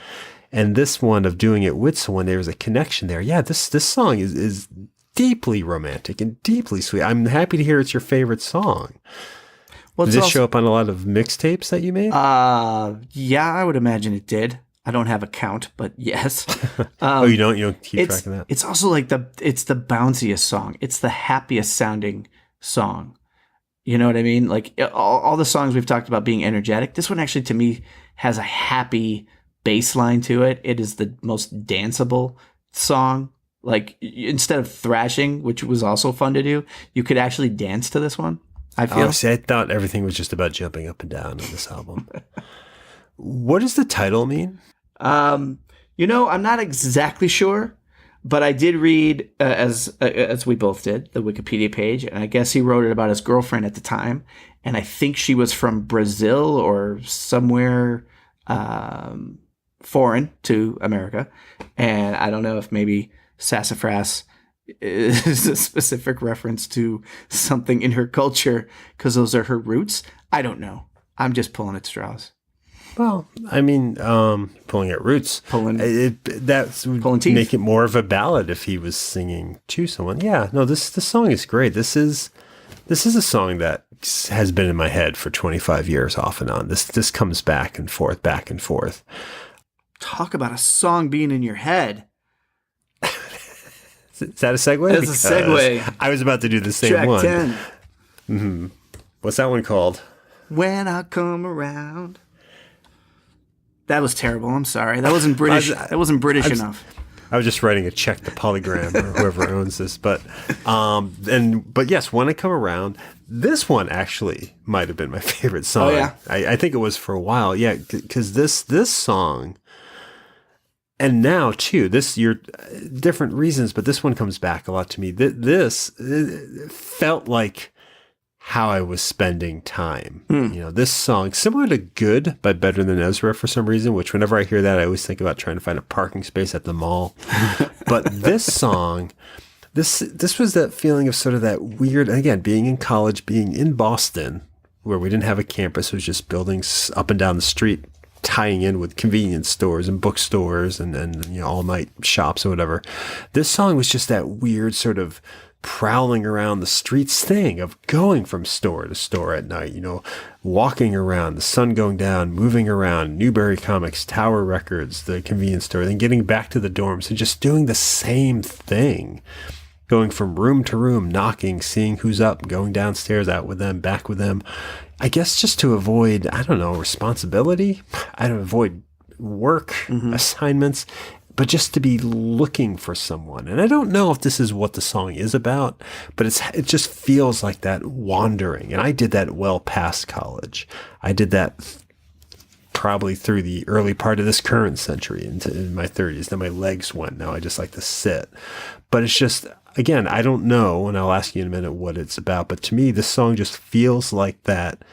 Speaker 1: And this one of doing it with someone, there's a connection there. Yeah, this song is deeply romantic and deeply sweet. I'm happy to hear it's your favorite song. Well, did this show up on a lot of mixtapes that you made?
Speaker 2: Yeah, I would imagine it did. I don't have a count, but yes.
Speaker 1: You don't keep track of that.
Speaker 2: It's also like it's the bounciest song. It's the happiest sounding song. You know what I mean? Like all the songs we've talked about being energetic, this one actually to me has a happy bass line to it. It is the most danceable song. Like instead of thrashing, which was also fun to do, you could actually dance to this one. I feel.
Speaker 1: See, I thought everything was just about jumping up and down on this album. What does the title mean?
Speaker 2: I'm not exactly sure, but I did read, as we both did, the Wikipedia page, and I guess he wrote it about his girlfriend at the time, and I think she was from Brazil or somewhere foreign to America, and I don't know if maybe Sassafras is a specific reference to something in her culture because those are her roots. I don't know. I'm just pulling at straws.
Speaker 1: Well, I mean, pulling at roots. Pulling teeth. Make it more of a ballad if he was singing to someone. Yeah, no, this song is great. This is a song that has been in my head for 25 years off and on. This comes back and forth, back and forth.
Speaker 2: Talk about a song being in your head.
Speaker 1: Is that a segue?
Speaker 2: That's a segue.
Speaker 1: I was about to do the same
Speaker 2: Track
Speaker 1: one.
Speaker 2: 10.
Speaker 1: Mm-hmm. What's that one called?
Speaker 2: When I Come Around. That was terrible. I'm sorry. That wasn't British. That wasn't British enough.
Speaker 1: I was just writing a check to Polygram or whoever owns this, but yes, When I Come Around, this one actually might have been my favorite song.
Speaker 2: Oh yeah,
Speaker 1: I think it was for a while. Yeah, because this song. And now too, you're different reasons, but this one comes back a lot to me. This felt like how I was spending time. This song, similar to Good by Better Than Ezra for some reason, which whenever I hear that, I always think about trying to find a parking space at the mall. But this song, this was that feeling of sort of that weird, again, being in college, being in Boston, where we didn't have a campus, it was just buildings up and down the street, tying in with convenience stores and bookstores and all night shops or whatever. This song was just that weird sort of prowling around the streets thing of going from store to store at night, walking around, the sun going down, moving around, Newberry Comics, Tower Records, the convenience store, then getting back to the dorms and just doing the same thing. Going from room to room, knocking, seeing who's up, going downstairs, out with them, back with them. I guess just to avoid, responsibility. I don't avoid work assignments, but just to be looking for someone. And I don't know if this is what the song is about, but it just feels like that wandering. And I did that well past college. I did that probably through the early part of this current century in my 30s. Then my legs went. Now I just like to sit. But it's just, again, I don't know, and I'll ask you in a minute what it's about. But to me, this song just feels like that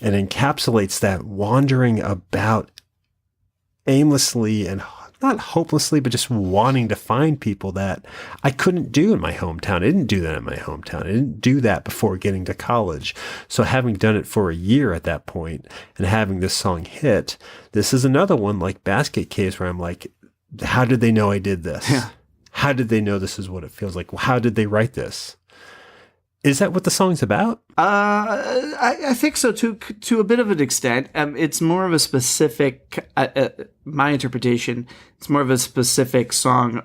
Speaker 1: and encapsulates that wandering about aimlessly and not hopelessly, but just wanting to find people that I couldn't do in my hometown. I didn't do that in my hometown. I didn't do that before getting to college. So having done it for a year at that point and having this song hit, this is another one like Basket Case where I'm like, how did they know I did this?
Speaker 2: Yeah.
Speaker 1: How did they know this is what it feels like? How did they write this? Is that what the song's about?
Speaker 2: I think so to a bit of an extent. It's more of a specific, my interpretation. It's more of a specific song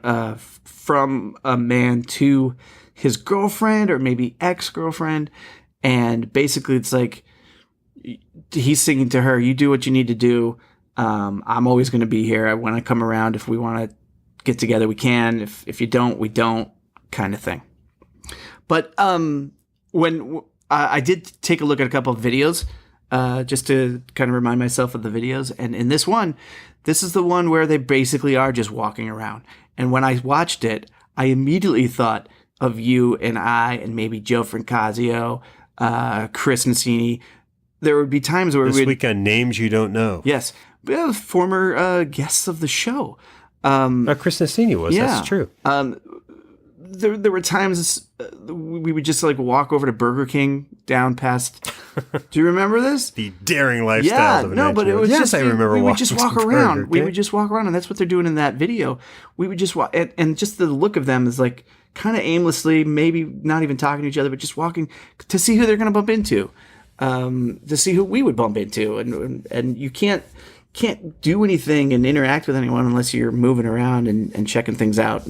Speaker 2: from a man to his girlfriend or maybe ex-girlfriend, and basically it's like he's singing to her, "You do what you need to do. I'm always going to be here. When I come around, if we want to get together, we can. If you don't, we don't," kind of thing. But when I did take a look at a couple of videos, just to kind of remind myself of the videos, and in this one, this is the one where they basically are just walking around. And when I watched it, I immediately thought of you and I and maybe Joe Francasio, Chris Nassini. There would be times where
Speaker 1: this week on Names You Don't Know.
Speaker 2: Yes, we have former guests of the show.
Speaker 1: Chris Nassini was.
Speaker 2: Yeah.
Speaker 1: That's true.
Speaker 2: There were times we would just like walk over to Burger King down past. Do you remember this?
Speaker 1: The daring lifestyle.
Speaker 2: Yeah,
Speaker 1: of an
Speaker 2: no, but it was
Speaker 1: yes,
Speaker 2: just
Speaker 1: I remember.
Speaker 2: We would just walk around. We
Speaker 1: King.
Speaker 2: would just walk around, and that's what they're doing in that video. We would just walk, and just the look of them is like kind of aimlessly, maybe not even talking to each other, but just walking to see who they're going to bump into, to see who we would bump into, and you can't do anything and interact with anyone unless you're moving around and checking things out.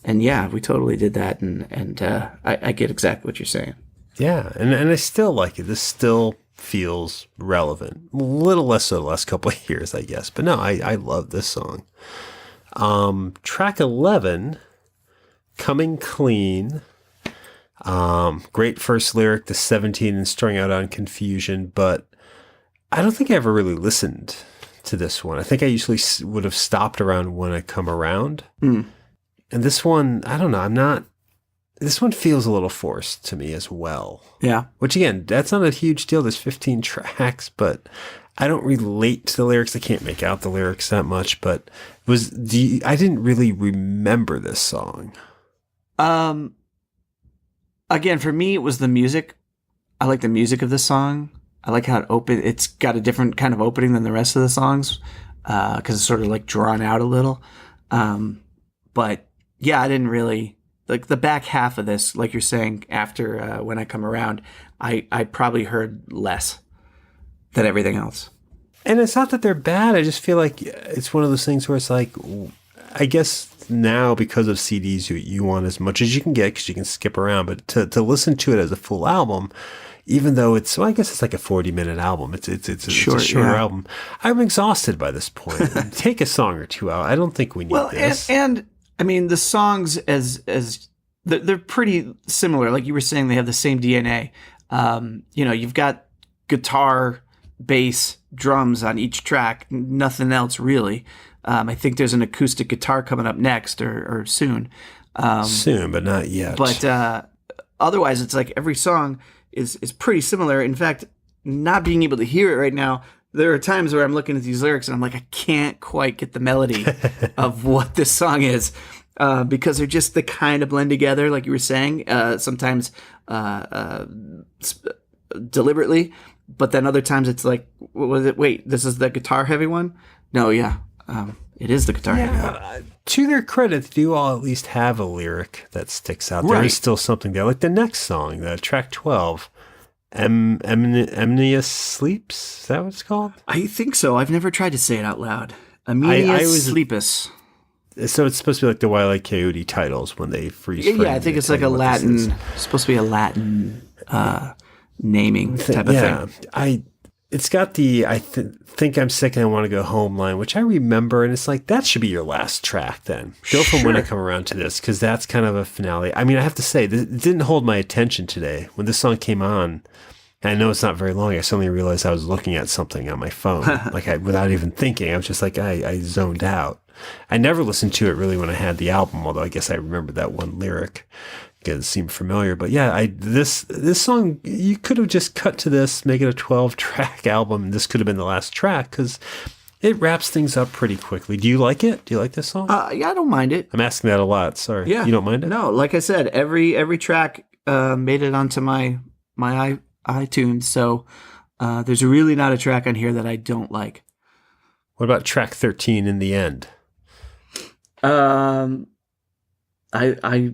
Speaker 2: And yeah, we totally did that, and I get exactly what you're saying.
Speaker 1: Yeah, and I still like it. This still feels relevant. A little less so the last couple of years, I guess. But no, I love this song. Track 11, Coming Clean. Great first lyric, the 17 and strung out on confusion, but I don't think I ever really listened to this one. I think I usually would have stopped around When I Come Around.
Speaker 2: Mm.
Speaker 1: And this one, I don't know, this one feels a little forced to me as well.
Speaker 2: Yeah.
Speaker 1: Which again, that's not a huge deal. There's 15 tracks, but I don't relate to the lyrics. I can't make out the lyrics that much, but I didn't really remember this song.
Speaker 2: Again, for me, it was the music. I like the music of this song. I like how it's got a different kind of opening than the rest of the songs, because it's sort of like drawn out a little. But yeah, I didn't really like the back half of this, like you're saying, after When I Come Around, I probably heard less than everything else. And
Speaker 1: it's not that they're bad. I just feel like it's one of those things where it's like, I guess now because of CDs, you want as much as you can get because you can skip around. But to listen to it as a full album, even though I guess it's like a 40-minute album. It's a shorter album. I'm exhausted by this point. Take a song or two out. I don't think we need this.
Speaker 2: And I mean, the songs as they're pretty similar. Like you were saying, they have the same DNA. You've got guitar, bass, drums on each track. Nothing else really. I think there's an acoustic guitar coming up next or soon.
Speaker 1: Soon, but not yet.
Speaker 2: But otherwise, it's like every song is pretty similar. In fact, not being able to hear it right now, there are times where I'm looking at these lyrics and I'm like, I can't quite get the melody of what this song is, because they're just the kind of blend together, like you were saying, sometimes deliberately, but then other times it's like, what was it? Wait, this is the guitar heavy one? No, yeah. It is the guitar heavy one.
Speaker 1: To their credit, they do all at least have a lyric that sticks out. Right. There is still something there. Like the next song, the track 12, EMENIUS Sleeps? Is that what it's called?
Speaker 2: I think so. I've never tried to say it out loud. EMENIUS Sleepes.
Speaker 1: So it's supposed to be like the Wile E. Coyote titles when they freeze frame.
Speaker 2: Yeah, I think it's like a Latin, supposed to be a Latin naming type of thing. It's got the I think I'm sick and I want to go home line, which I remember, and it's like, that should be your last track then. Go from When I Come Around to this, because that's kind of a finale. I mean, I have to say, it didn't hold my attention today. When this song came on,
Speaker 1: And I know it's not very long. I suddenly realized I was looking at something on my phone, without even thinking. I was just like, I zoned out. I never listened to it really when I had the album, although I guess I remember that one lyric because it seemed familiar. But yeah, this song, you could have just cut to this, make it a 12-track album. And this could have been the last track because it wraps things up pretty quickly. Do you like it? Do you like this song?
Speaker 2: Yeah, I don't mind it.
Speaker 1: I'm asking that a lot. Sorry.
Speaker 2: Yeah.
Speaker 1: You don't mind it?
Speaker 2: No, like I said, every track made it onto my iTunes. So there's really not a track on here that I don't like.
Speaker 1: What about track 13 in the end?
Speaker 2: I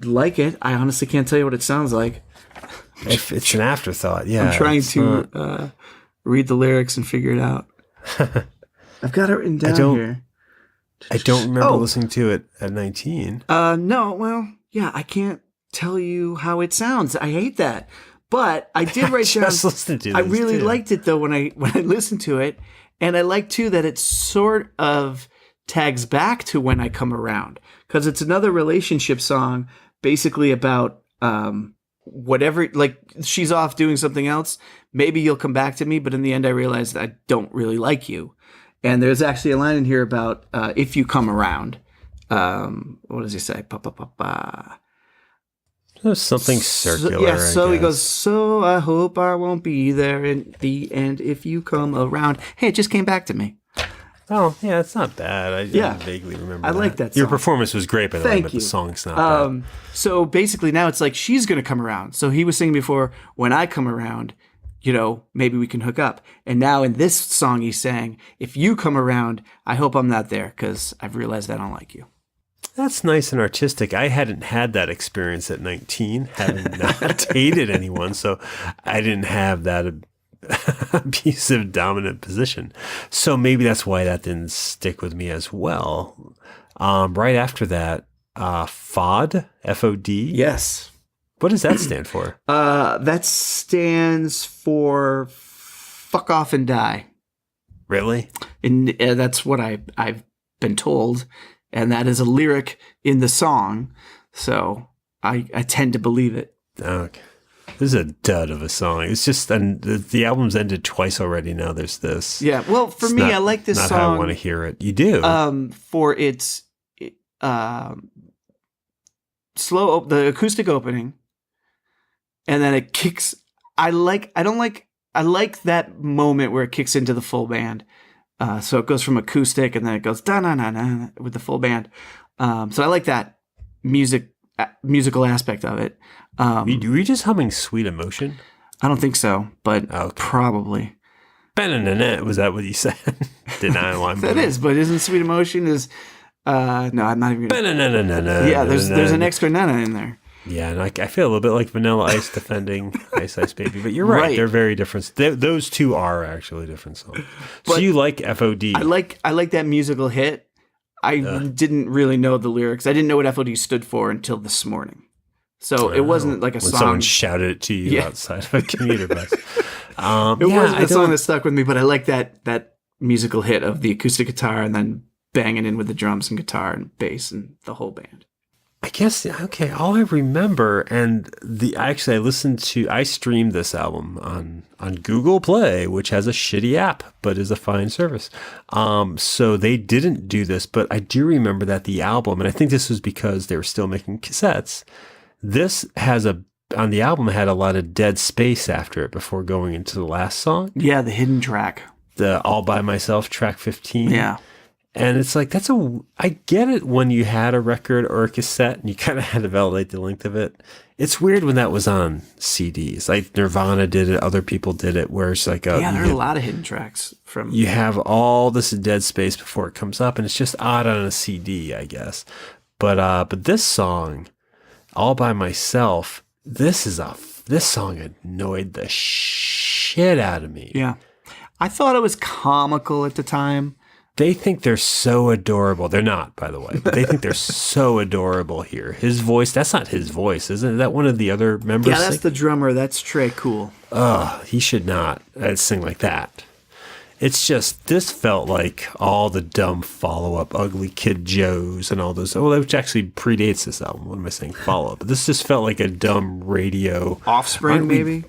Speaker 2: like it. I honestly can't tell you what it sounds like.
Speaker 1: If it's an afterthought, yeah.
Speaker 2: I'm trying to read the lyrics and figure it out. I've got it written down here.
Speaker 1: I don't remember listening to it at 19.
Speaker 2: No, well, yeah, I can't tell you how it sounds. I hate that. But I did write down. I really liked it though when I listened to it, and I like too that it sort of tags back to When I Come Around, because it's another relationship song, basically about whatever. Like she's off doing something else. Maybe you'll come back to me, but in the end, I realized I don't really like you. And there's actually a line in here about if you come around. What does he say?
Speaker 1: Something circular.
Speaker 2: So he goes, so I hope I won't be there in the end if you come around. Hey, it just came back to me.
Speaker 1: Oh, yeah, it's not bad. I vaguely remember
Speaker 2: I like that song.
Speaker 1: Your performance was great, by the way, but the song's not bad.
Speaker 2: So basically now it's like she's going to come around. So he was singing before, when I come around, maybe we can hook up. And now in this song he's saying, if you come around, I hope I'm not there because I've realized I don't like you.
Speaker 1: That's nice and artistic. I hadn't had that experience at 19, having not dated anyone, so I didn't have that abusive dominant position. So maybe that's why that didn't stick with me as well. Right after that, F.O.D. F.O.D.
Speaker 2: Yes.
Speaker 1: What does that stand for?
Speaker 2: That stands for fuck off and die.
Speaker 1: Really?
Speaker 2: And that's what I've been told. And that is a lyric in the song. So I tend to believe it.
Speaker 1: Okay. This is a dud of a song. It's just, and the album's ended twice already. Now there's this.
Speaker 2: Yeah. Well, for me, I like this song.
Speaker 1: Not how I want to hear it. You do.
Speaker 2: For its slow, the acoustic opening. And then it kicks. I like that moment where it kicks into the full band. So it goes from acoustic and then it goes da-na-na-na with the full band. So I like that musical aspect of it.
Speaker 1: Were you just humming Sweet Emotion?
Speaker 2: I don't think so, but probably.
Speaker 1: Was that what you said? Denial.
Speaker 2: That is, but isn't Sweet Emotion is... no, I'm not even going to... Yeah, there's an extra nana in there.
Speaker 1: Yeah, and I feel a little bit like Vanilla Ice defending Ice Ice Baby, but you're right. They're very different. Those two are actually different songs. So you like F.O.D.
Speaker 2: I like that musical hit. I didn't really know the lyrics. I didn't know what F.O.D. stood for until this morning. So it wasn't like a song.
Speaker 1: Someone shouted it to you outside of a commuter bus.
Speaker 2: It wasn't a song that stuck with me, but I like that musical hit of the acoustic guitar and then banging in with the drums and guitar and bass and the whole band.
Speaker 1: I guess, okay, all I remember, and I streamed this album on Google Play, which has a shitty app, but is a fine service. So they didn't do this, but I do remember that the album, and I think this was because they were still making cassettes, this on the album had a lot of dead space after it before going into the last song.
Speaker 2: Yeah, the hidden track.
Speaker 1: The All By Myself, track 15.
Speaker 2: Yeah.
Speaker 1: And it's like, I get it when you had a record or a cassette and you kind of had to validate the length of it. It's weird when that was on CDs. Like Nirvana did it, other people did it, where it's like,
Speaker 2: there are a lot of hidden tracks from.
Speaker 1: You have all this dead space before it comes up, and it's just odd on a CD, I guess. But this song, All By Myself, this song annoyed the shit out of me.
Speaker 2: Yeah. I thought it was comical at the time.
Speaker 1: They think they're so adorable. They're not, by the way, but they think they're so adorable here. His voice, that's not his voice, isn't it? Is that one of the other members?
Speaker 2: Yeah, that's the drummer. That's Trey Cool.
Speaker 1: He should not sing like that. It's just, this felt like all the dumb follow-up Ugly Kid Joes and all those, which actually predates this album. What am I saying? Follow-up. But this just felt like a dumb radio.
Speaker 2: Offspring, maybe?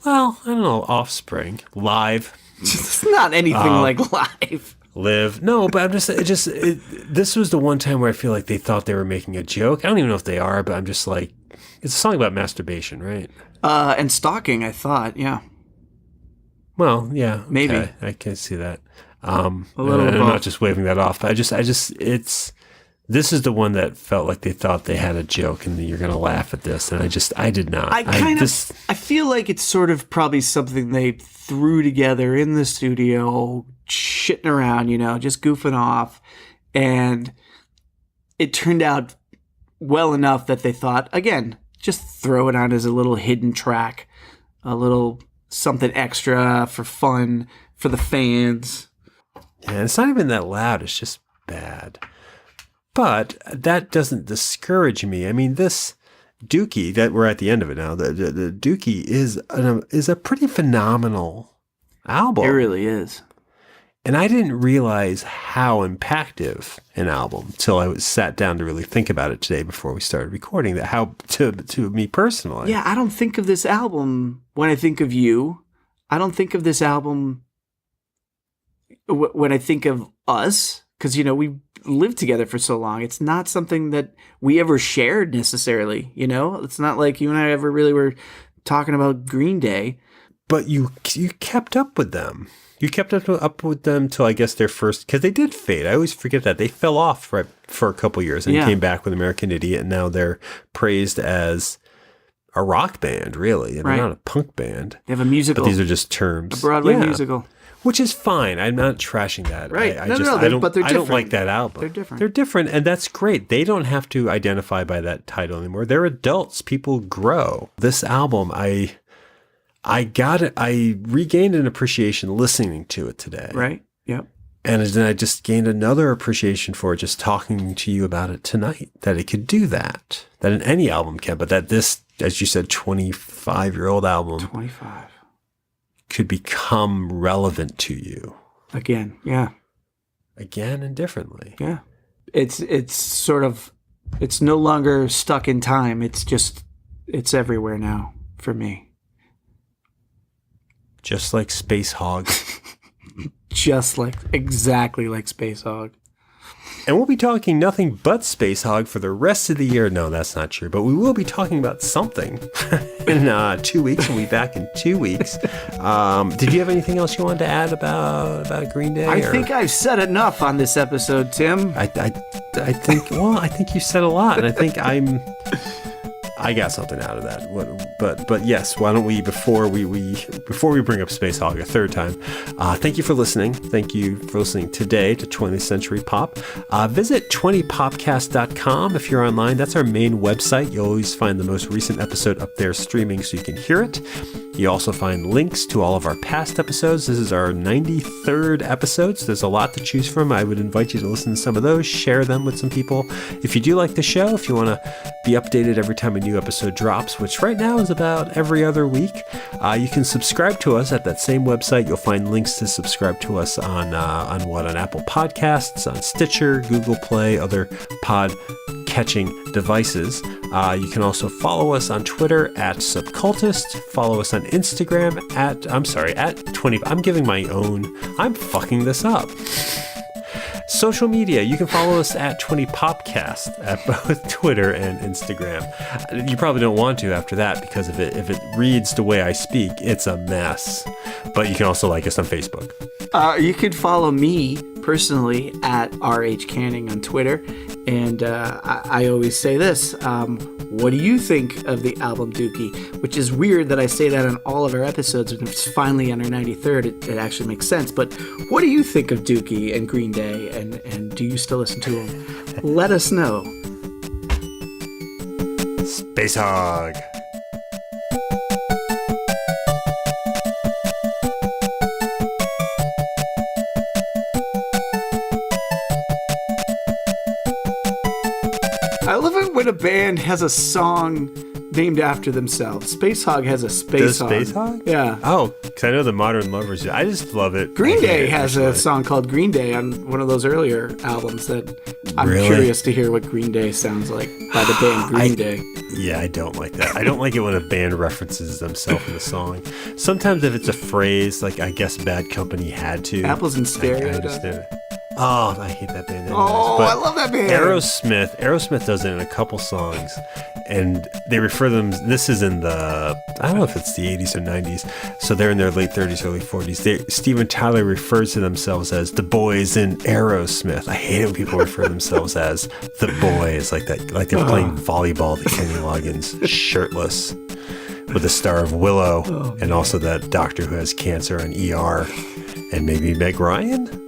Speaker 1: Well, I don't know, Offspring, Live,
Speaker 2: It's not anything like Live.
Speaker 1: Live. No, but I'm this was the one time where I feel like they thought they were making a joke. I don't even know if they are, but I'm just like, it's a song about masturbation, right?
Speaker 2: And stalking, I thought, yeah.
Speaker 1: Well, yeah,
Speaker 2: Maybe.
Speaker 1: okay, I can see that.
Speaker 2: A little
Speaker 1: I'm
Speaker 2: both.
Speaker 1: not just waving that off. But this is the one that felt like they thought they had a joke and you're going to laugh at this. And I did not.
Speaker 2: I feel like it's sort of probably something they threw together in the studio, shitting around, just goofing off. And it turned out well enough that they thought, again, just throw it on as a little hidden track, a little something extra for fun, for the fans.
Speaker 1: Yeah, it's not even that loud. It's just bad. But that doesn't discourage me. I mean, this Dookie, that we're at the end of it now, the Dookie is a pretty phenomenal album.
Speaker 2: It really is.
Speaker 1: And I didn't realize how impactful an album till I sat down to really think about it today before we started recording. That how to me personally.
Speaker 2: Yeah, I don't think of this album when I think of you. I don't think of this album when I think of us, because we lived together for so long. It's not something that we ever shared necessarily. It's not like you and I ever really were talking about Green Day.
Speaker 1: But you kept up with them. You kept up with them till I guess their first, because they did fade. I always forget that they fell off for a couple years and came back with American Idiot, and now they're praised as a rock band. Really, they're not a punk band.
Speaker 2: They have a musical.
Speaker 1: But these are just terms.
Speaker 2: A Broadway musical.
Speaker 1: Which is fine. I'm not trashing that.
Speaker 2: Right.
Speaker 1: But they're different. I don't like that album.
Speaker 2: They're different.
Speaker 1: They're different, and that's great. They don't have to identify by that title anymore. They're adults. People grow. This album, I got it. I regained an appreciation listening to it today.
Speaker 2: Right. Yep.
Speaker 1: And then I just gained another appreciation for it just talking to you about it tonight, that it could do that any album can, but that this, as you said, 25-year-old album
Speaker 2: 25
Speaker 1: could become relevant to you.
Speaker 2: Again. Yeah.
Speaker 1: Again and differently.
Speaker 2: Yeah. It's sort of, it's no longer stuck in time. It's everywhere now for me.
Speaker 1: Just like Space Hog.
Speaker 2: Exactly like Space Hog.
Speaker 1: And we'll be talking nothing but Space Hog for the rest of the year. No, that's not true. But we will be talking about something in 2 weeks. We'll be back in 2 weeks. Did you have anything else you wanted to add about Green Day?
Speaker 2: I think I've said enough on this episode, Tim.
Speaker 1: I think you said a lot. And I think I got something out of that. But yes, why don't we, before we bring up Space Hog a third time, thank you for listening. Thank you for listening today to 20th Century Pop. Visit 20popcast.com if you're online. That's our main website. You'll always find the most recent episode up there streaming so you can hear it. You also find links to all of our past episodes. This is our 93rd episode, so there's a lot to choose from. I would invite you to listen to some of those, share them with some people. If you do like the show, if you want to be updated every time a new episode drops, which right now is about every other week, you can subscribe to us at that same website. You'll find links to subscribe to us on Apple Podcasts, on Stitcher, Google Play, other pod-catching devices. You can also follow us on Twitter at Subcultist. Follow us on Instagram at 20. I'm fucking this up. Social media, you can follow us at 20popcast at both Twitter and Instagram. You probably don't want to after that, because if it reads the way I speak, it's a mess. But you can also like us on Facebook.
Speaker 2: You could follow me personally at RH Canning on Twitter. And I always say this, what do you think of the album Dookie? Which is weird that I say that on all of our episodes, and it's finally on our 93rd, it actually makes sense. But what do you think of Dookie and Green Day, and do you still listen to them? Let us know.
Speaker 1: Space Hog.
Speaker 2: I love it when a band has a song named after themselves. Space Hog has a Space
Speaker 1: Does
Speaker 2: Hog.
Speaker 1: Space Hog?
Speaker 2: Yeah.
Speaker 1: Oh, because I know the Modern Lovers. I just love it.
Speaker 2: Green Day has a song called Green Day on one of those earlier albums that I'm curious to hear what Green Day sounds like by the band Green Day.
Speaker 1: Yeah, I don't like that. I don't like it when a band references themselves in a song. Sometimes if it's a phrase, like I guess Bad Company had to.
Speaker 2: Apples in Stereo.
Speaker 1: I understand it. Oh, I hate that band.
Speaker 2: I love that band.
Speaker 1: Aerosmith does it in a couple songs, and they refer them. This is in the, I don't know if it's the 80s or 90s. So they're in their late 30s, early 40s. Steven Tyler refers to themselves as the boys in Aerosmith. I hate it when people refer themselves as the boys, like that, like they're playing volleyball. The Kenny Loggins, shirtless, with the star of Willow, and also that doctor who has cancer on ER, and maybe Meg Ryan.